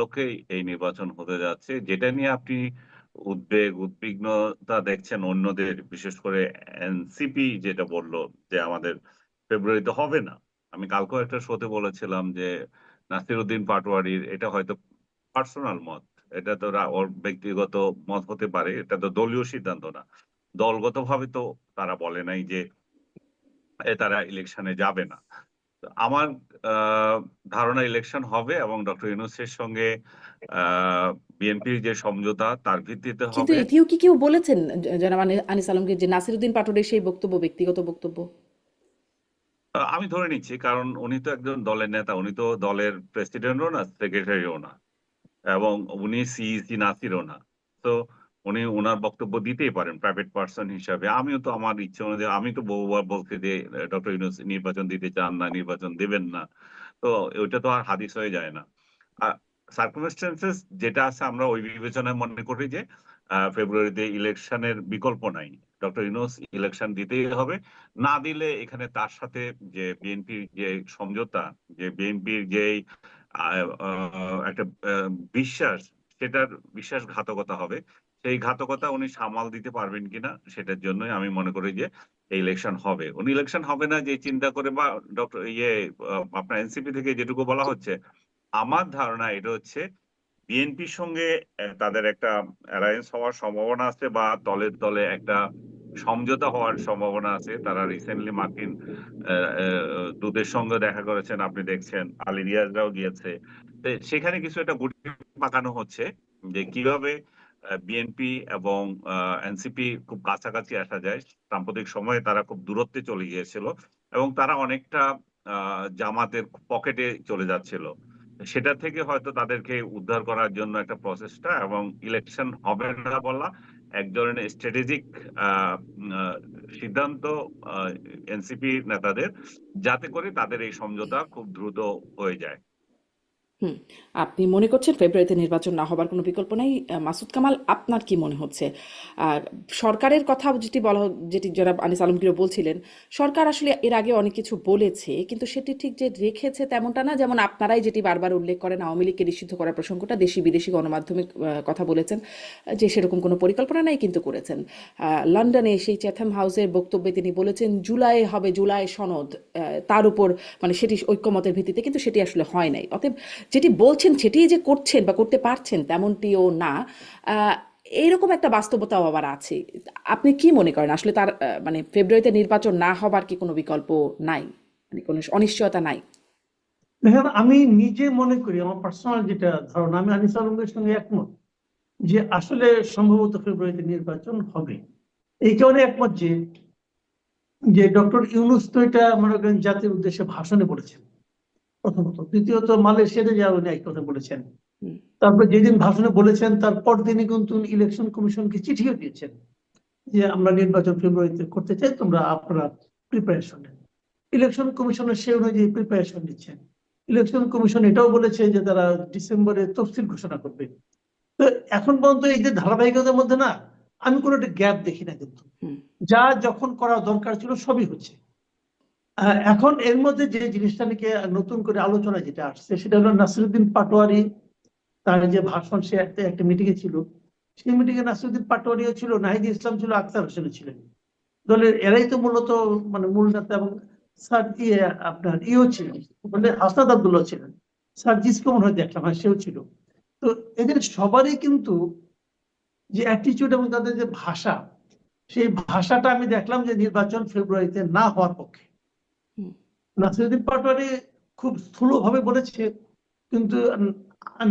উপলক্ষেই এই নির্বাচন হতে যাচ্ছে। যেটা নিয়ে আপনি উদ্বিগ্নতা দেখছেন অন্যদের, বিশেষ করে এনসিপি যেটা বলল যে আমাদের ফেব্রুয়ারিতে হবে না। আমি কালকেও একটা শোতে বলেছিলাম যে নাসিরউদ্দিন পাটোয়ারির এটা হয়তো পার্সোনাল মত। এটা তো ওর ব্যক্তিগত মত হতে পারে। এটা তো দলীয় সিদ্ধান্ত না। দলগতভাবে তো তারা বলে নাই যে তারা ইলেকশনে যাবে না। তো আমার আ ধারণা ইলেকশন হবে এবং ডক্টর ইউনূসের সঙ্গে আ বিএনপির যে সমঝোতা তার ভিত্তিতে কিন্তু হবে। এটিও কি কেউ বলেছেন জনাব আনিস আলমকে যে নাসিরুদ্দিন পাটোয়ারির সেই বক্তব্য ব্যক্তিগত বক্তব্য? আমি ধরে নিচ্ছি, কারণ উনি তো একজন দলের নেতা। উনি তো দলের প্রেসিডেন্টও না, সেক্রেটারিও না। এবং উনি সিইসি নাসিরও না। তো উনি উনার বক্তব্য দিতেই পারেন প্রাইভেট পারসন হিসাবে। আমিও তো আমার ইচ্ছে অনুযায়ী আমি তো বহুবার বলছি যে ডক্টর ইউনূস নির্বাচন দিতে চান না, নির্বাচন দিবেন না। তো ওইটা তো আর হাদিস হয়ে যায় না। আ সার্কামস্টেন্সেস যেটা আছে আমরা ওই বিবেচনায় মনে করি যে ফেব্রুয়ারিতে ইলেকশনের বিকল্প নাই। ডক্টর ইউনূস ইলেকশন দিতেই হবে। না দিলে এখানে তার সাথে যে বিএনপির যে সমঝোতা, যে বিএনপির যেই আ আ একটা বিশ্বাস, সেটার বিশ্বাসঘাতকতা হবে। সেই ঘাতকতা উনি সামাল দিতে পারবেন কিনা সেটার জন্যই আমি মনে করি যে এই ইলেকশন হবে। উনি ইলেকশন হবে না যে চিন্তা করে, বা ডক্টর আপনার এনসিপি থেকে যেটুকু বলা হচ্ছে, আমার ধারণা এটা হচ্ছে বিএনপির সঙ্গে তাদের একটা অ্যালায়েন্স হওয়ার সম্ভাবনা আছে, বা দলে দলে একটা সমঝোতা হওয়ার সম্ভাবনা আছে। তারা রিসেন্টলি মার্কিন দূতের সঙ্গে দেখা করেছেন, আপনি দেখছেন। আলী রিয়াজরাও গিয়েছে। সেখানে কিছু একটা গুটি পাকানো হচ্ছে যে কিভাবে বিএনপি এবং এনসিপি খুব কাছাকাছি আসা যায়। সাম্প্রতিক সময়ে তারা খুব দূরত্বে চলে গিয়েছিল এবং তারা অনেকটা জামাতের পকেটে চলে যাচ্ছিল। সেটা থেকে হয়তো তাদেরকে উদ্ধার করার জন্য একটা প্রচেষ্টা, এবং ইলেকশন হবে না বলা এক ধরনের স্ট্র্যাটেজিক সিদ্ধান্ত এনসিপি নেতাদের, যাতে করে তাদের এই সমঝোতা খুব দ্রুত হয়ে যায়। হুম। আপনি মনে করছেন ফেব্রুয়ারিতে নির্বাচন না হবার কোনো বিকল্প নাই। মাসুদ কামাল, আপনার কি মনে হচ্ছে? আর সরকারের কথা যেটি জনাব আনিস আলমগীরও বলছিলেন, সরকার আসলে এর আগে অনেক কিছু বলেছে, কিন্তু সেটি ঠিক যে রেখেছে তেমনটা না। যেমন আপনারাই যেটি বারবার উল্লেখ করেন, আওয়ামী লীগকে নিষিদ্ধ করার প্রসঙ্গটা, দেশি বিদেশি গণমাধ্যমে কথা বলেছেন যে সেরকম কোনো পরিকল্পনা নাই, কিন্তু করেছেন। লন্ডনে সেই চ্যাথাম হাউসের বক্তব্যে তিনি বলেছেন জুলাই হবে, জুলাই সনদ, তার উপর মানে সেটি ঐক্যমতের ভিত্তিতে, কিন্তু সেটি আসলে হয় নাই। অতএব যেটি বলছেন সেটিই যে করছেন বা করতে পারছেন তেমনটিও না। আহ, এইরকম একটা বাস্তবতাও আবার আছে। আপনি কি মনে করেন আসলে তার মানে ফেব্রুয়ারিতে নির্বাচন না হবার কি কোনো বিকল্প নাই, মানে কোনো অনিশ্চয়তা নাই? দেখেন, আমি নিজে মনে করি, আমার পার্সোনাল যেটা ধারণা, আমি আনিস আলমের সঙ্গে একমত যে আসলে সম্ভবত ফেব্রুয়ারিতে নির্বাচন হবে। এই কারণে একমত যে যে ডক্টর ইউনূস তো এটা মনে করেন জাতির উদ্দেশ্যে ভাষণে বলেছেন প্রথমত। দ্বিতীয়ত মালয়েশিয়াতে যাওয়া উনি এক কথা বলেছেন। হুম। তারপর যেদিন ভাষণে বলেছেন তার পরদিনই কিন্তু ইলেকশন কমিশনকে চিঠিও দিয়েছেন যে আমরা নির্বাচন ফেব্রুয়ারিতে করতে চাই, তোমরা আপনারা প্রিপারেশন নেন। ইলেকশন কমিশনের সে অনুযায়ী প্রিপারেশন নিচ্ছেন। ইলেকশন কমিশন এটাও বলেছে যে তারা ডিসেম্বরে তফসিল ঘোষণা করবে। তো এখন পর্যন্ত এই যে ধারাবাহিকতার মধ্যে না, আমি কোনো একটা গ্যাপ দেখি না কিন্তু। হুম। যা যখন করা দরকার ছিল সবই হচ্ছে। এখন এর মধ্যে যে জিনিসটা নিয়ে নতুন করে আলোচনা যেটা আসছে সেটা হলো নাসিরুদ্দিন পাটোয়ারি, তার যে ভাষণ, সে একটা মিটিং এ ছিল। সেই মিটিং এ নাসিরুদ্দিন পাটোয়ারিও ছিল, নাহিদ ইসলাম ছিল, আখতার হোসেন ছিলেন। দলের এরাই তো মূলত মানে মূল নেতা। এবং স্যার আপনার ছিলেন, মানে হাসনাত আব্দুল্লাহ ছিলেন। সার্জিসকে মনে হয় দেখলাম, হ্যাঁ সেও ছিল। তো এদের সবারই কিন্তু যে অ্যাটিটিউড এবং তাদের যে ভাষা, সেই ভাষাটা আমি দেখলাম যে নির্বাচন ফেব্রুয়ারিতে না হওয়ার পক্ষে। হুম। নাসিরুদ্দিন পাটোয়ারি খুব স্থূলভাবে বলেছে, কিন্তু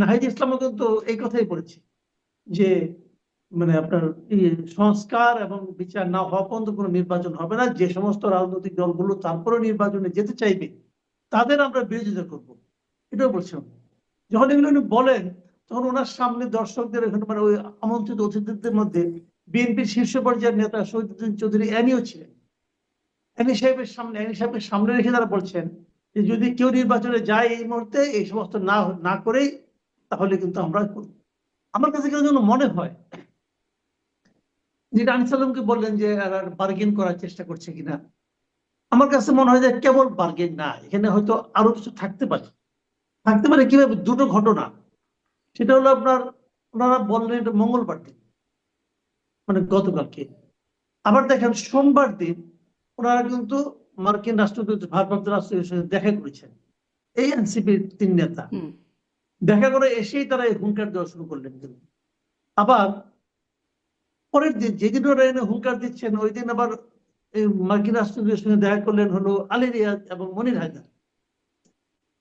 নাহিদ ইসলামও কিন্তু এই কথাই বলেছে যে মানে আপনার সংস্কার এবং বিচার না হওয়া পর্যন্ত কোনো নির্বাচন হবে না। যে সমস্ত রাজনৈতিক দলগুলো তারপরে নির্বাচনে যেতে চাইবে তাদের আমরা বিরোধিতা করব, এটাও বলছেন। যখন এগুলো উনি বলেন তখন ওনার সামনে দর্শকদের এখানে মানে ওই আমন্ত্রিত অতিথিদের মধ্যে বিএনপির শীর্ষ পর্যায়ের নেতা শহীদুদ্দিন চৌধুরী অ্যানিও ছিলেন। অ্যানি সাহেবকে সামনে রেখে তারা বলছেন যে যদি কেউ নির্বাচনে যায় এই মুহূর্তে, এই সমস্ত না না করেই, তাহলে কিন্তু আমরা করব। আমার কাছে কেন যেন মনে হয়, যেটা আনিস আলমকে বললেন যে বার্গেন করার চেষ্টা করছে কিনা, আমার কাছে মনে হয় যে কেবল বার্গেন না, এখানে হয়তো আরো কিছু থাকতে পারে। থাকতে পারে কিভাবে? দুটো ঘটনা। সেটা হলো আপনার, ওনারা বললেন এটা মঙ্গলবার দিন, মানে গতকালকে। আবার দেখেন সোমবার দিন ওনারা কিন্তু মার্কিন রাষ্ট্রদূত, ভারপ্রাপ্ত রাষ্ট্রদূতের সাথে দেখা করেছেন, এই এনসিপির 3 নেতা। হুম দেখা করে এসেই তারা এই হুঙ্কার দেওয়া শুরু করলেন কিন্তু। আবার পরের দিন যেদিন ওরা এনে হুঙ্কার দিচ্ছেন, ওই দিন আবার এই মার্কিন রাষ্ট্রদূতের সঙ্গে দেখা করলেন হলো আলী রিয়াজ এবং মনির হায়দার।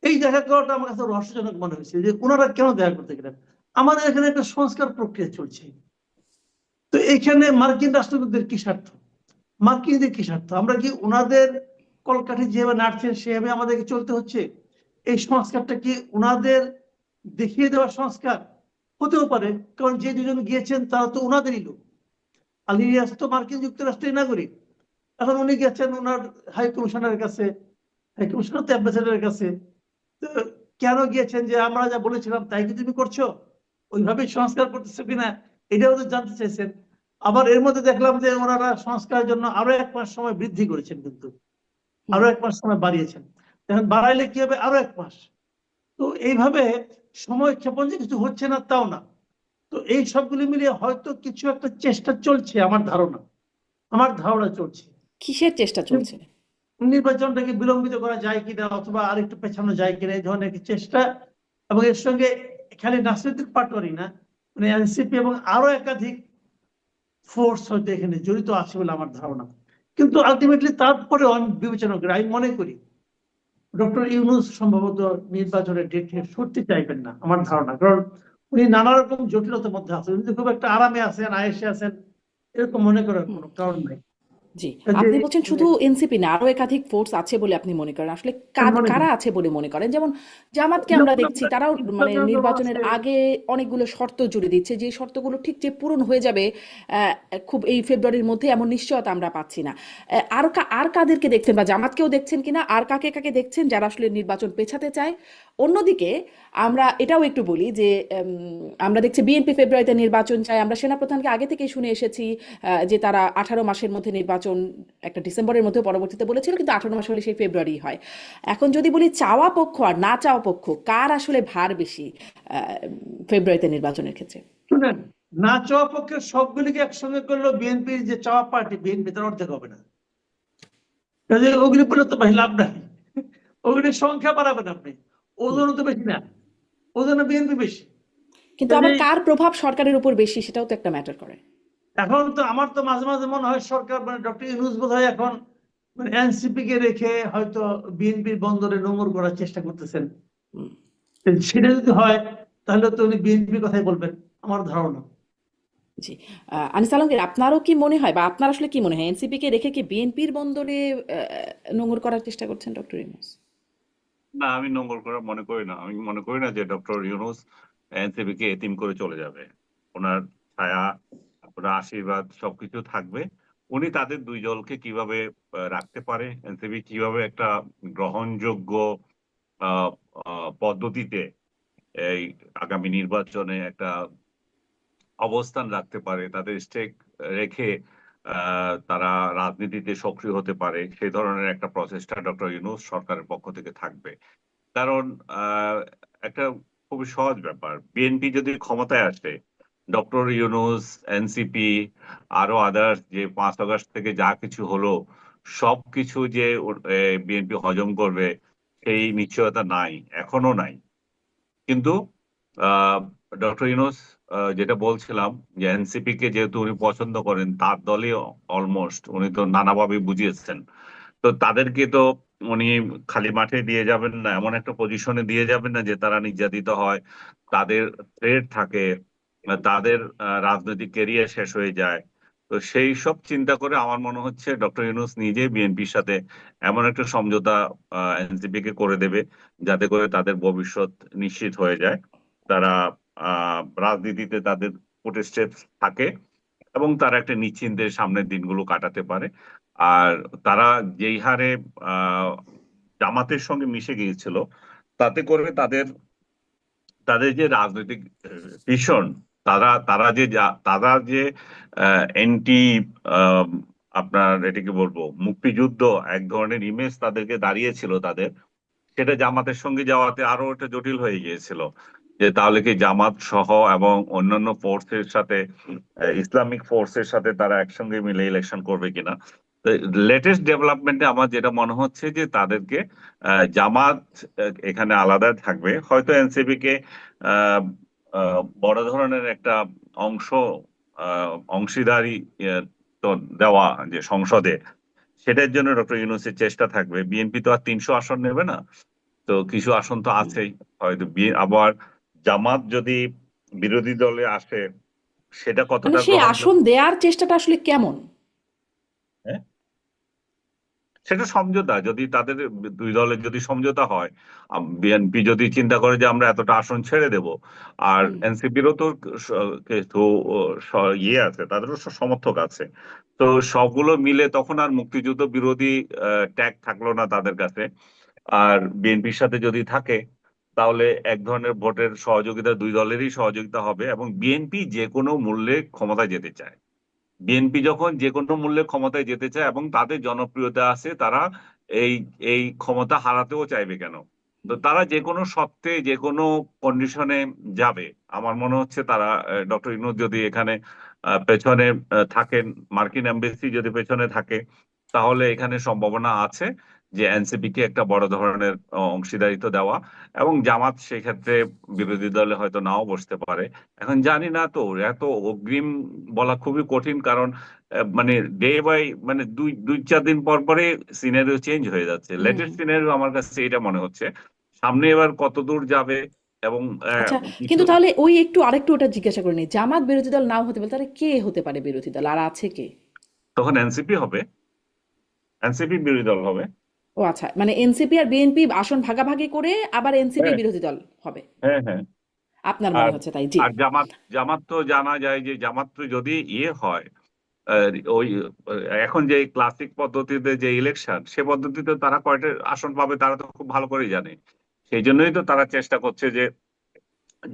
এই দেখা করাটা আমার কাছে রহস্যজনক মনে হয়েছে যে ওনারা কেন দেখা করতে গেলেন। আমাদের এখানে একটা সংস্কার প্রক্রিয়া চলছে, তো এখানে মার্কিন রাষ্ট্রদূতদের কি স্বার্থ, মার্কিনদের কি স্বার্থ? আমরা কি ওনাদের কলকাঠি যেভাবে নাড়ছেন সেভাবে আমাদেরকে চলতে হচ্ছে? এই সংস্কারটা কি ওনাদের দেখিয়ে দেওয়ার সংস্কার? হতেও পারে, কারণ যে দুজন গিয়েছেন তারা তো ওনাদেরই লোক। আলী রিয়াজ তো মার্কিন যুক্তরাষ্ট্রের নাগরিক। এখন উনি গেছেন ওনার হাই কমিশনারের কাছে, হাই কমিশনার তো অ্যাম্বাসেডারের কাছে। তো কেন গিয়েছেন, যে আমরা যা বলেছিলাম তাই কি তুমি করছো, ওইভাবে সংস্কার করতেছো কিনা, এটাও তো জানতে চাইছেন। আবার এর মধ্যে দেখলাম যে ওনারা সংস্কারের জন্য আরো 1 মাস সময় বৃদ্ধি করেছেন, কিন্তু হুম আরো 1 মাস সময় বাড়িয়েছেন। এখন বাড়াইলে কি হবে, আরো 1 মাস। তো এইভাবে সময় ক্ষেপণ যে কিছু হচ্ছে না তাও না। তো এই সবগুলি মিলিয়ে হয়তো কিছু একটা চেষ্টা চলছে, আমার ধারণা চলছে। কিসের চেষ্টা চলছে? নির্বাচনটাকে বিলম্বিত করা যায় কিনা, অথবা আরেকটু পেছানো যায় কিনা, এই ধরনের একটি চেষ্টা। এবং এর সঙ্গে খালি নাসিরুদ্দিন পাটোয়ারি না, মানে এনসিপি এবং আরো একাধিক ফোর্স হয়তো এখানে জড়িত আছে বলে আমার ধারণা। কিন্তু আলটিমেটলি তারপরেও আমি বিবেচনা করি, আমি মনে করি ডক্টর ইউনূস সম্ভবত নির্বাচনের ডেট সত্যি চাইবেন না, আমার ধারণা। কারণ উনি নানা রকম জটিলতার মধ্যে আছেন, উনি খুব একটা আরামে আছেন, আয়েসে আছেন, এরকম মনে করার হুম কোনো কারণ নাই। জি, কাজে আপনি বলছেন মানে শুধু এনসিপি না, আরো একাধিক ফোর্স আছে বলে আপনি মনে করেন। আসলে আমি মনে কারা করি আছে বলে মনে করেন? যেমন জামাতকে আমরা যেমন দেখছি, আপনার তারাও মানে ইসলামী আন্দোলন নির্বাচনের আছে। আগে অনেকগুলো শর্ত জুড়ে দিচ্ছে, যে শর্তগুলো ঠিক যে পূরণ হয়ে যাবে খুব এই ফেব্রুয়ারির মধ্যে, এমন নিশ্চয়তা আমরা পাচ্ছি না। আর কাদেরকে দেখছেন, বা জামাতকেও দেখছেন কিনা, আর কাকে কাকে দেখছেন যারা আসলে নির্বাচন পেছাতে চায়? অন্যদিকে আমরা এটাও একটু বলি যে আমরা দেখছি বিএনপি ফেব্রুয়ারিতে নির্বাচন চায়। আমরা সেনাপ্রধানকে আগে থেকেই শুনে এসেছি যে তারা 18 মাসের মধ্যে নির্বাচন, একটা ডিসেম্বরের মধ্যে পরবর্তীতে বলেছিল, কিন্তু 18 মাস হলে সেই ফেব্রুয়ারি হয়। এখন যদি বলি চাওয়া পক্ষ আর না চাওয়া পক্ষ, কার আসলে ভার বেশি ফেব্রুয়ারিতে নির্বাচনের ক্ষেত্রে? শুনেন, না চাওয়া পক্ষের সবগুলিকে একসঙ্গে করলেও বিএনপির যে চাওয়া পার্টি, বিএনপি তার অর্ধেক হবে না। কাজে ওগুলি বলে তো ভাই লাভ নাই, ওগুলির সংখ্যা বাড়াবেন আপনি, হুম। ওজনও তো বেশি না, ওজনে বিএনপি বেশি। কিন্তু কাজে আবার কার প্রভাব সরকারের উপর বেশি, সেটাও তো একটা ম্যাটার করে। এখন তো আমার তো মাঝে মাঝে মনে হয় সরকার, মানে ডক্টর ইউনূস বোধ হয় এখন মানে এনসিপি কে রেখে হয়তো বিএনপির বন্দরে নোঙর করার চেষ্টা করতেছেন। হুম সেটা যদি হয় তাহলে তো উনি বিএনপির কথাই বলবেন, আমার ধারণা। জি, আনিস আলমগীর, আপনারও কি মনে হয়, বা আপনার আসলে কি মনে হয়, এনসিপি কে রেখে কি বিএনপির বন্দরে নোঙর করার চেষ্টা করছেন ডক্টর ইউনূস? না, আমি নোংর করে মনে করি না। আমি মনে করি না যে ডক্টর ইউনূস এনসিপি কে এতিম করে চলে যাবে। ওনার ছায়া, ওনার আশীর্বাদ সবকিছু থাকবে। উনি তাদের 2 দলকে কিভাবে রাখতে পারে, এনসিপি কিভাবে একটা গ্রহণযোগ্য আহ, পদ্ধতিতে এই আগামী নির্বাচনে একটা অবস্থান রাখতে পারে, তাদের স্টেক রেখে তারা রাজনীতিতে সক্রিয় হতে পারে, সেই ধরনের একটা প্রচেষ্টা ডক্টর ইউনূস সরকারের পক্ষ থেকে থাকবে। কারণ একটা খুবই সহজ ব্যাপার, বিএনপি যদি ক্ষমতায় আসে, ডক্টর ইউনূস, এনসিপি, আরো আদার্স যে 5 আগস্ট থেকে যা কিছু হলো সবকিছু যে বিএনপি হজম করবে সেই নিশ্চয়তা নাই, এখনো নাই। কিন্তু ডক্টর ইউনূস, যেটা বলছিলাম, যে এনসিপি কে যেহেতু উনি পছন্দ করেন, তার দলই অলমোস্ট উনি তো নানাভাবে বুঝিয়েছেন, তো তাদেরকে তো উনি খালি মাঠে দিয়ে যাবেন না, এমন একটা পজিশনে দিয়ে যাবেন না যে তারা নির্যাতিত হয়, তাদের থ্রেট থাকে, তাদের রাজনৈতিক ক্যারিয়ার শেষ হয়ে যায়। তো সেই সব চিন্তা করে আমার মনে হচ্ছে ডক্টর ইউনূস নিজে বিএনপির সাথে এমন একটা সমঝোতা এনসিপি কে করে দেবে যাতে করে তাদের ভবিষ্যৎ নিশ্চিত হয়ে যায়, তারা রাজনীতিতে তাদের প্রতিষ্ঠিত থাকে এবং তারা একটা নিশ্চিন্তের সামনের দিনগুলো কাটাতে পারে। আর তারা যেই হারে আহ জামাতের সঙ্গে মিশে গিয়েছিল, তাতে করে তাদের তাদের যে রাজনৈতিক ভীষণ, তারা যে এন্টি, আপনার এটাকে বলবো মুক্তিযুদ্ধ এক ধরনের ইমেজ তাদেরকে দাঁড়িয়েছিল তাদের, সেটা জামাতের সঙ্গে যাওয়াতে আরো একটা জটিল হয়ে গিয়েছিল। যে তাহলে কি জামাত সহ এবং অন্যান্য ফোর্সের সাথে ইসলামিক ফোর্সের সাথে তারা একসঙ্গে মিলে ইলেকশন করবে কিনা। লেটেস্ট ডেভেলপমেন্টে আমার যেটা মনে হচ্ছে যে তাদেরকে জামাত এখানে আলাদা থাকবে, হয়তো এনসিপি কে বড় ধরনের একটা অংশ অংশীদারি তো দেওয়া যে সংসদে, সেটার জন্য ডক্টর ইউনূসের চেষ্টা থাকবে। বিএনপি তো আর 300 আসন নেবে না, তো কিছু আসন তো আছেই। হয়তো আবার জামাত যদি বিরোধী দলে আসে, সেটা মানে কতটা সেই আসন গ্রহণযোগ্য, দেওয়ার চেষ্টাটা আসলে কেমন? হ্যাঁ? সেটা সমঝোতা, যদি তাদের দুই দলের যদি সমঝোতা হয়, বিএনপি যদি চিন্তা করে যে আমরা এতটা আসন ছেড়ে দেব, আর হুম, এনসিপিরও তো কিছু ইয়ে আছে, তাদেরও সমর্থক আছে, তো সবগুলো মিলে তখন আর মুক্তিযুদ্ধ বিরোধী ট্যাগ থাকলো না তাদের কাছে। আর বিএনপির সাথে যদি থাকে, তাহলে এক ধরনের ভোটের সহযোগিতা, দুই দলেরই সহযোগিতা হবে, এবং বিএনপি যে কোনো মূল্যে ক্ষমতায় যেতে চায়। বিএনপি যখন যে কোনো মূল্যে ক্ষমতায় যেতে চায় এবং তাদের জনপ্রিয়তা আছে, তারা এই এই ক্ষমতা হারাতেও চাইবে কেন। তো তারা যে কোনো শর্তে যে কোনো কন্ডিশনে যাবে। আমার মনে হচ্ছে তারা, ডক্টর ইউনূস যদি এখানে পেছনে থাকেন, মার্কিন এমবেসি যদি পেছনে থাকে, তাহলে এখানে সম্ভাবনা আছে যে এনসিপি কে একটা বড় ধরনের অংশীদারিত্ব দেওয়া, এবং জামাত সেক্ষেত্রে বিরোধী দলে হয়তো নাও বসতে পারে। এখন জানি না, তো এত অগ্রিম বলা খুবই কঠিন, কারণ মানে ডে বাই, মানে দুই দুই চার দিন পর পরে সিনারিও চেঞ্জ হয়ে যাচ্ছে। হুম। লেটেস্ট সিনারিও আমার কাছে এটা মনে হচ্ছে, সামনে এবার কত দূর যাবে। এবং আচ্ছা, কিছু, কিন্তু তাহলে ওই একটু আরেকটু ওটা জিজ্ঞাসা করে নিই, জামাত বিরোধী দল নাও হতে পারে, তাহলে কে হতে পারে বিরোধী দল, আর আছে কে? তখন এনসিপি হবে, এনসিপি বিরোধী দল হবে। ও আচ্ছা, মানে এনসিপি আর বিএনপি আসন ভাগাভাগি করে আবার এনসিপি হ্যাঁ, বিরোধী দল হবে, হ্যাঁ, হ্যাঁ। আপনার মনে আর হচ্ছে তাই? জি। আর জামাত, জামাত তো জানা যায় যে জামাত তো যদি ইয়ে হয়, ওই এখন যে ক্লাসিক পদ্ধতিতে যে ইলেকশন, সে পদ্ধতিতে তারা কয়টা আসন পাবে তারা তো খুব ভালো করেই জানে। সেই জন্যই তো তারা চেষ্টা করছে যে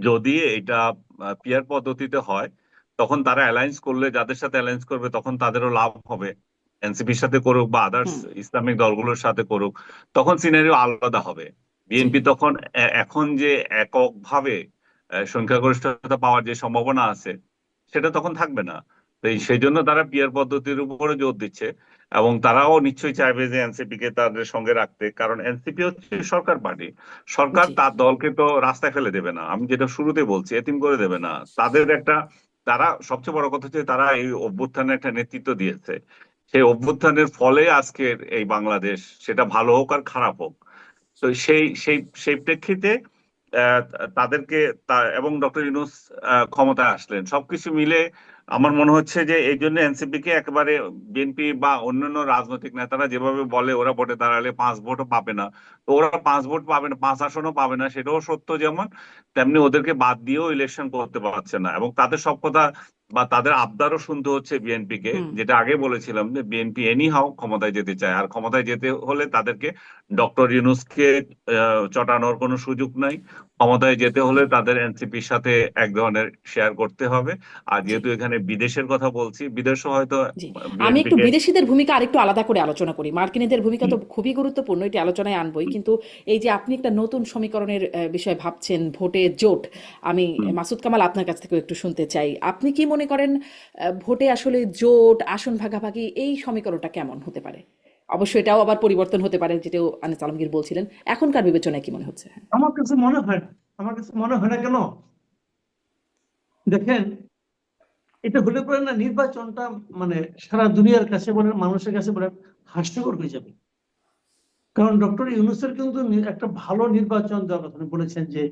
যদি এটা পিয়ার পদ্ধতিতে হয়, তখন তারা অ্যালায়েন্স করলে, যাদের সাথে অ্যালায়েন্স করবে তখন তাদেরও লাভ হবে। এনসিপির সাথে করুক বা আদার্স হুম। ইসলামিক দলগুলোর সাথে করুক, তখন সিনারিও আলাদা হবে। জি। বিএনপি তখন এখন যে এককভাবে সংখ্যাগরিষ্ঠতা পাওয়ার যে সম্ভাবনা আছে, সেটা তখন থাকবে না। তো সেই জন্য তারা পিয়ার পদ্ধতির উপরে জোর দিচ্ছে, এবং তারাও নিশ্চয়ই চাইবে যে এনসিপি কে তাদের সঙ্গে রাখতে, কারণ এনসিপি হচ্ছে সরকার পার্টি। সরকার জি। তার দলকে তো রাস্তায় ফেলে দেবে না, আমি যেটা শুরুতে বলছি, এতিম করে দেবে না। তাদের একটা, তারা সবচেয়ে বড় কথা হচ্ছে তারা এই অভ্যুত্থানে একটা নেতৃত্ব দিয়েছে। সেই অভ্যুত্থানের ফলে আজকের এই বাংলাদেশ, সেটা ভালো হোক আর খারাপ হোক। তো সেই সেই সেই প্রেক্ষিতে আহ, তাদেরকে এবং ডক্টর ইউনূস ক্ষমতায় আসলেন, সবকিছু মিলে আমার মনে হচ্ছে যে এই জন্য এনসিপি কে একেবারে, বিএনপি বা অন্যান্য রাজনৈতিক নেতারা যেভাবে বলে ওরা ভোটে দাঁড়ালে 5 ভোটও পাবে না, তো ওরা 5 ভোট পাবে না, 5 আসনও পাবে না, সেটাও সত্য। যেমন তেমনি ওদেরকে বাদ দিয়েও ইলেকশন করতে পারছে না, এবং তাদের সব কথা বা তাদের আবদারও শুনতে হচ্ছে বিএনপি কে, হুম। যেটা আগে বলেছিলাম যে বিএনপি এনি হাও ক্ষমতায় যেতে চায়, আর ক্ষমতায় যেতে হলে তাদেরকে ডক্টর ইউনূসকে চটানোর কোনো সুযোগ নাই। ক্ষমতায় যেতে হলে তাদের এনসিপির সাথে এক ধরনের শেয়ার করতে হবে। আর জি। যেহেতু এখানে বিদেশের কথা বলছি, বিদেশও হয়তো জি। আমি বিএনপি একটু কে, বিদেশিদের ভূমিকা আরেকটু আলাদা করে আলোচনা করি। মার্কিনীদের ভূমিকা তো খুবই গুরুত্বপূর্ণ, এটি আলোচনায় আনবই। কিন্তু এই যে আপনি একটা নতুন সমীকরণের বিষয়ে ভাবছেন, ভোটের জোট, আমি মাসুদ কামাল আপনার কাছ থেকেও একটু শুনতে চাই। আপনি কি মনে করেন ভোটে আসলে জোট, আসন ভাগাভাগি, এই সমীকরণটা কেমন হতে পারে? অবশ্যই এটাও আবার পরিবর্তন হতে পারে, যেটাও আনিস আলমগীর বলছিলেন। এখনকার বিবেচনায় কি মনে হচ্ছে? আমার কাছে মনে হয় না। আমার কাছে মনে হয় না কেন, দেখেন, এটা হলে পরে না নির্বাচনটা মানে সারা দুনিয়ার কাছে বলেন, মানুষের কাছে বলেন, হাস্যকর হয়ে যাবে। কারণ ডক্টর ইউনূসের কিন্তু একটা ভালো নির্বাচন দেওয়ার কথা উনি বলেছেন যে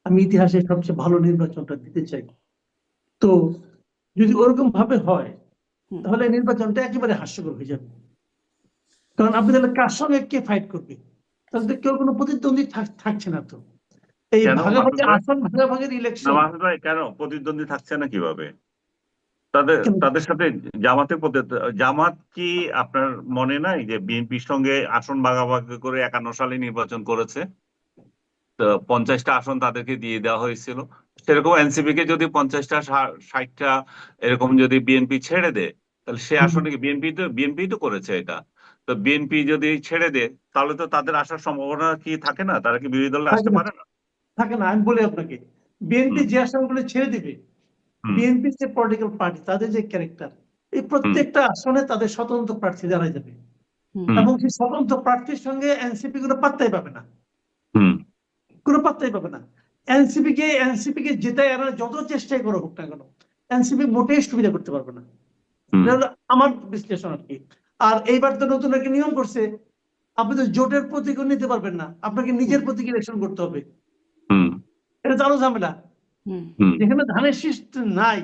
আমি ইতিহাসে সবচেয়ে ভালো নির্বাচনটা দিতে চাই। তো যদি ওরকম ভাবে হয়, হুম। তাহলে নির্বাচনটা একেবারে হাস্যকর হয়ে যাবে। কারণ আপনি তাহলে কার সঙ্গে কে ফাইট করবে? তাহলে তো কেউ কোনো প্রতিদ্বন্দ্বী থাকছে না তো। এই কেন মাসুদ ভাগাভাগি, ভাই, আসন ভাগাভাগির না ইলেকশন মাসুদ ভাই, কেন প্রতিদ্বন্দ্বী থাকছে না কিভাবে? তাদের তাদের সাথে জামাতের জামাত কি আপনার মনে নাই যে বিএনপির সঙ্গে আসন ভাগাভাগি করে 51 সালে নির্বাচন করেছে? তো 50টা আসন তাদেরকে দিয়ে দেওয়া হয়েছিল। সেরকম এনসিপি কে যদি 50টা 60টা এরকম যদি বিএনপি ছেড়ে দেয়, তাহলে সে আসনে কি, বিএনপি তো করেছে এটা, তো বিএনপি যদি ছেড়ে দেয়, তাহলে তো তাদের আসার সম্ভাবনা কি থাকে না? তারা কি বিরোধী দলে থাকে আসতে না, পারে না? থাকে না। আমি বলি আপনাকে, বিএনপি হুম যে আসনগুলো ছেড়ে দিবে, হুম বিএনপি যে পলিটিক্যাল পার্টি, তাদের যে ক্যারেক্টার, এই হুম প্রত্যেকটা আসনে তাদের স্বতন্ত্র প্রার্থী দাঁড়ায় যাবে, হুম হুম এবং সেই স্বতন্ত্র প্রার্থীর সঙ্গে এনসিপি কোনো পাত্তাই পাবে না, হুম কোনো পাত্তাই পাবে না। এনসিপি কে জেতায় এরা যত চেষ্টাই করে হোক না কেন, এনসিপি মোটেই সুবিধা করতে পারবে না। হুম এটা হলো আমার বিশ্লেষণ আর কি। আর এইবার তো নতুন একটা নিয়ম করছে, আপনি তো জোটের প্রতীকও নিতে পারবেন না, আপনাকে হুম নিজের প্রতীক ইলেকশন করতে হবে। হুম এটা তো আরো ঝামেলা। হুম হুম যেখানে ধানের শীষ নাই,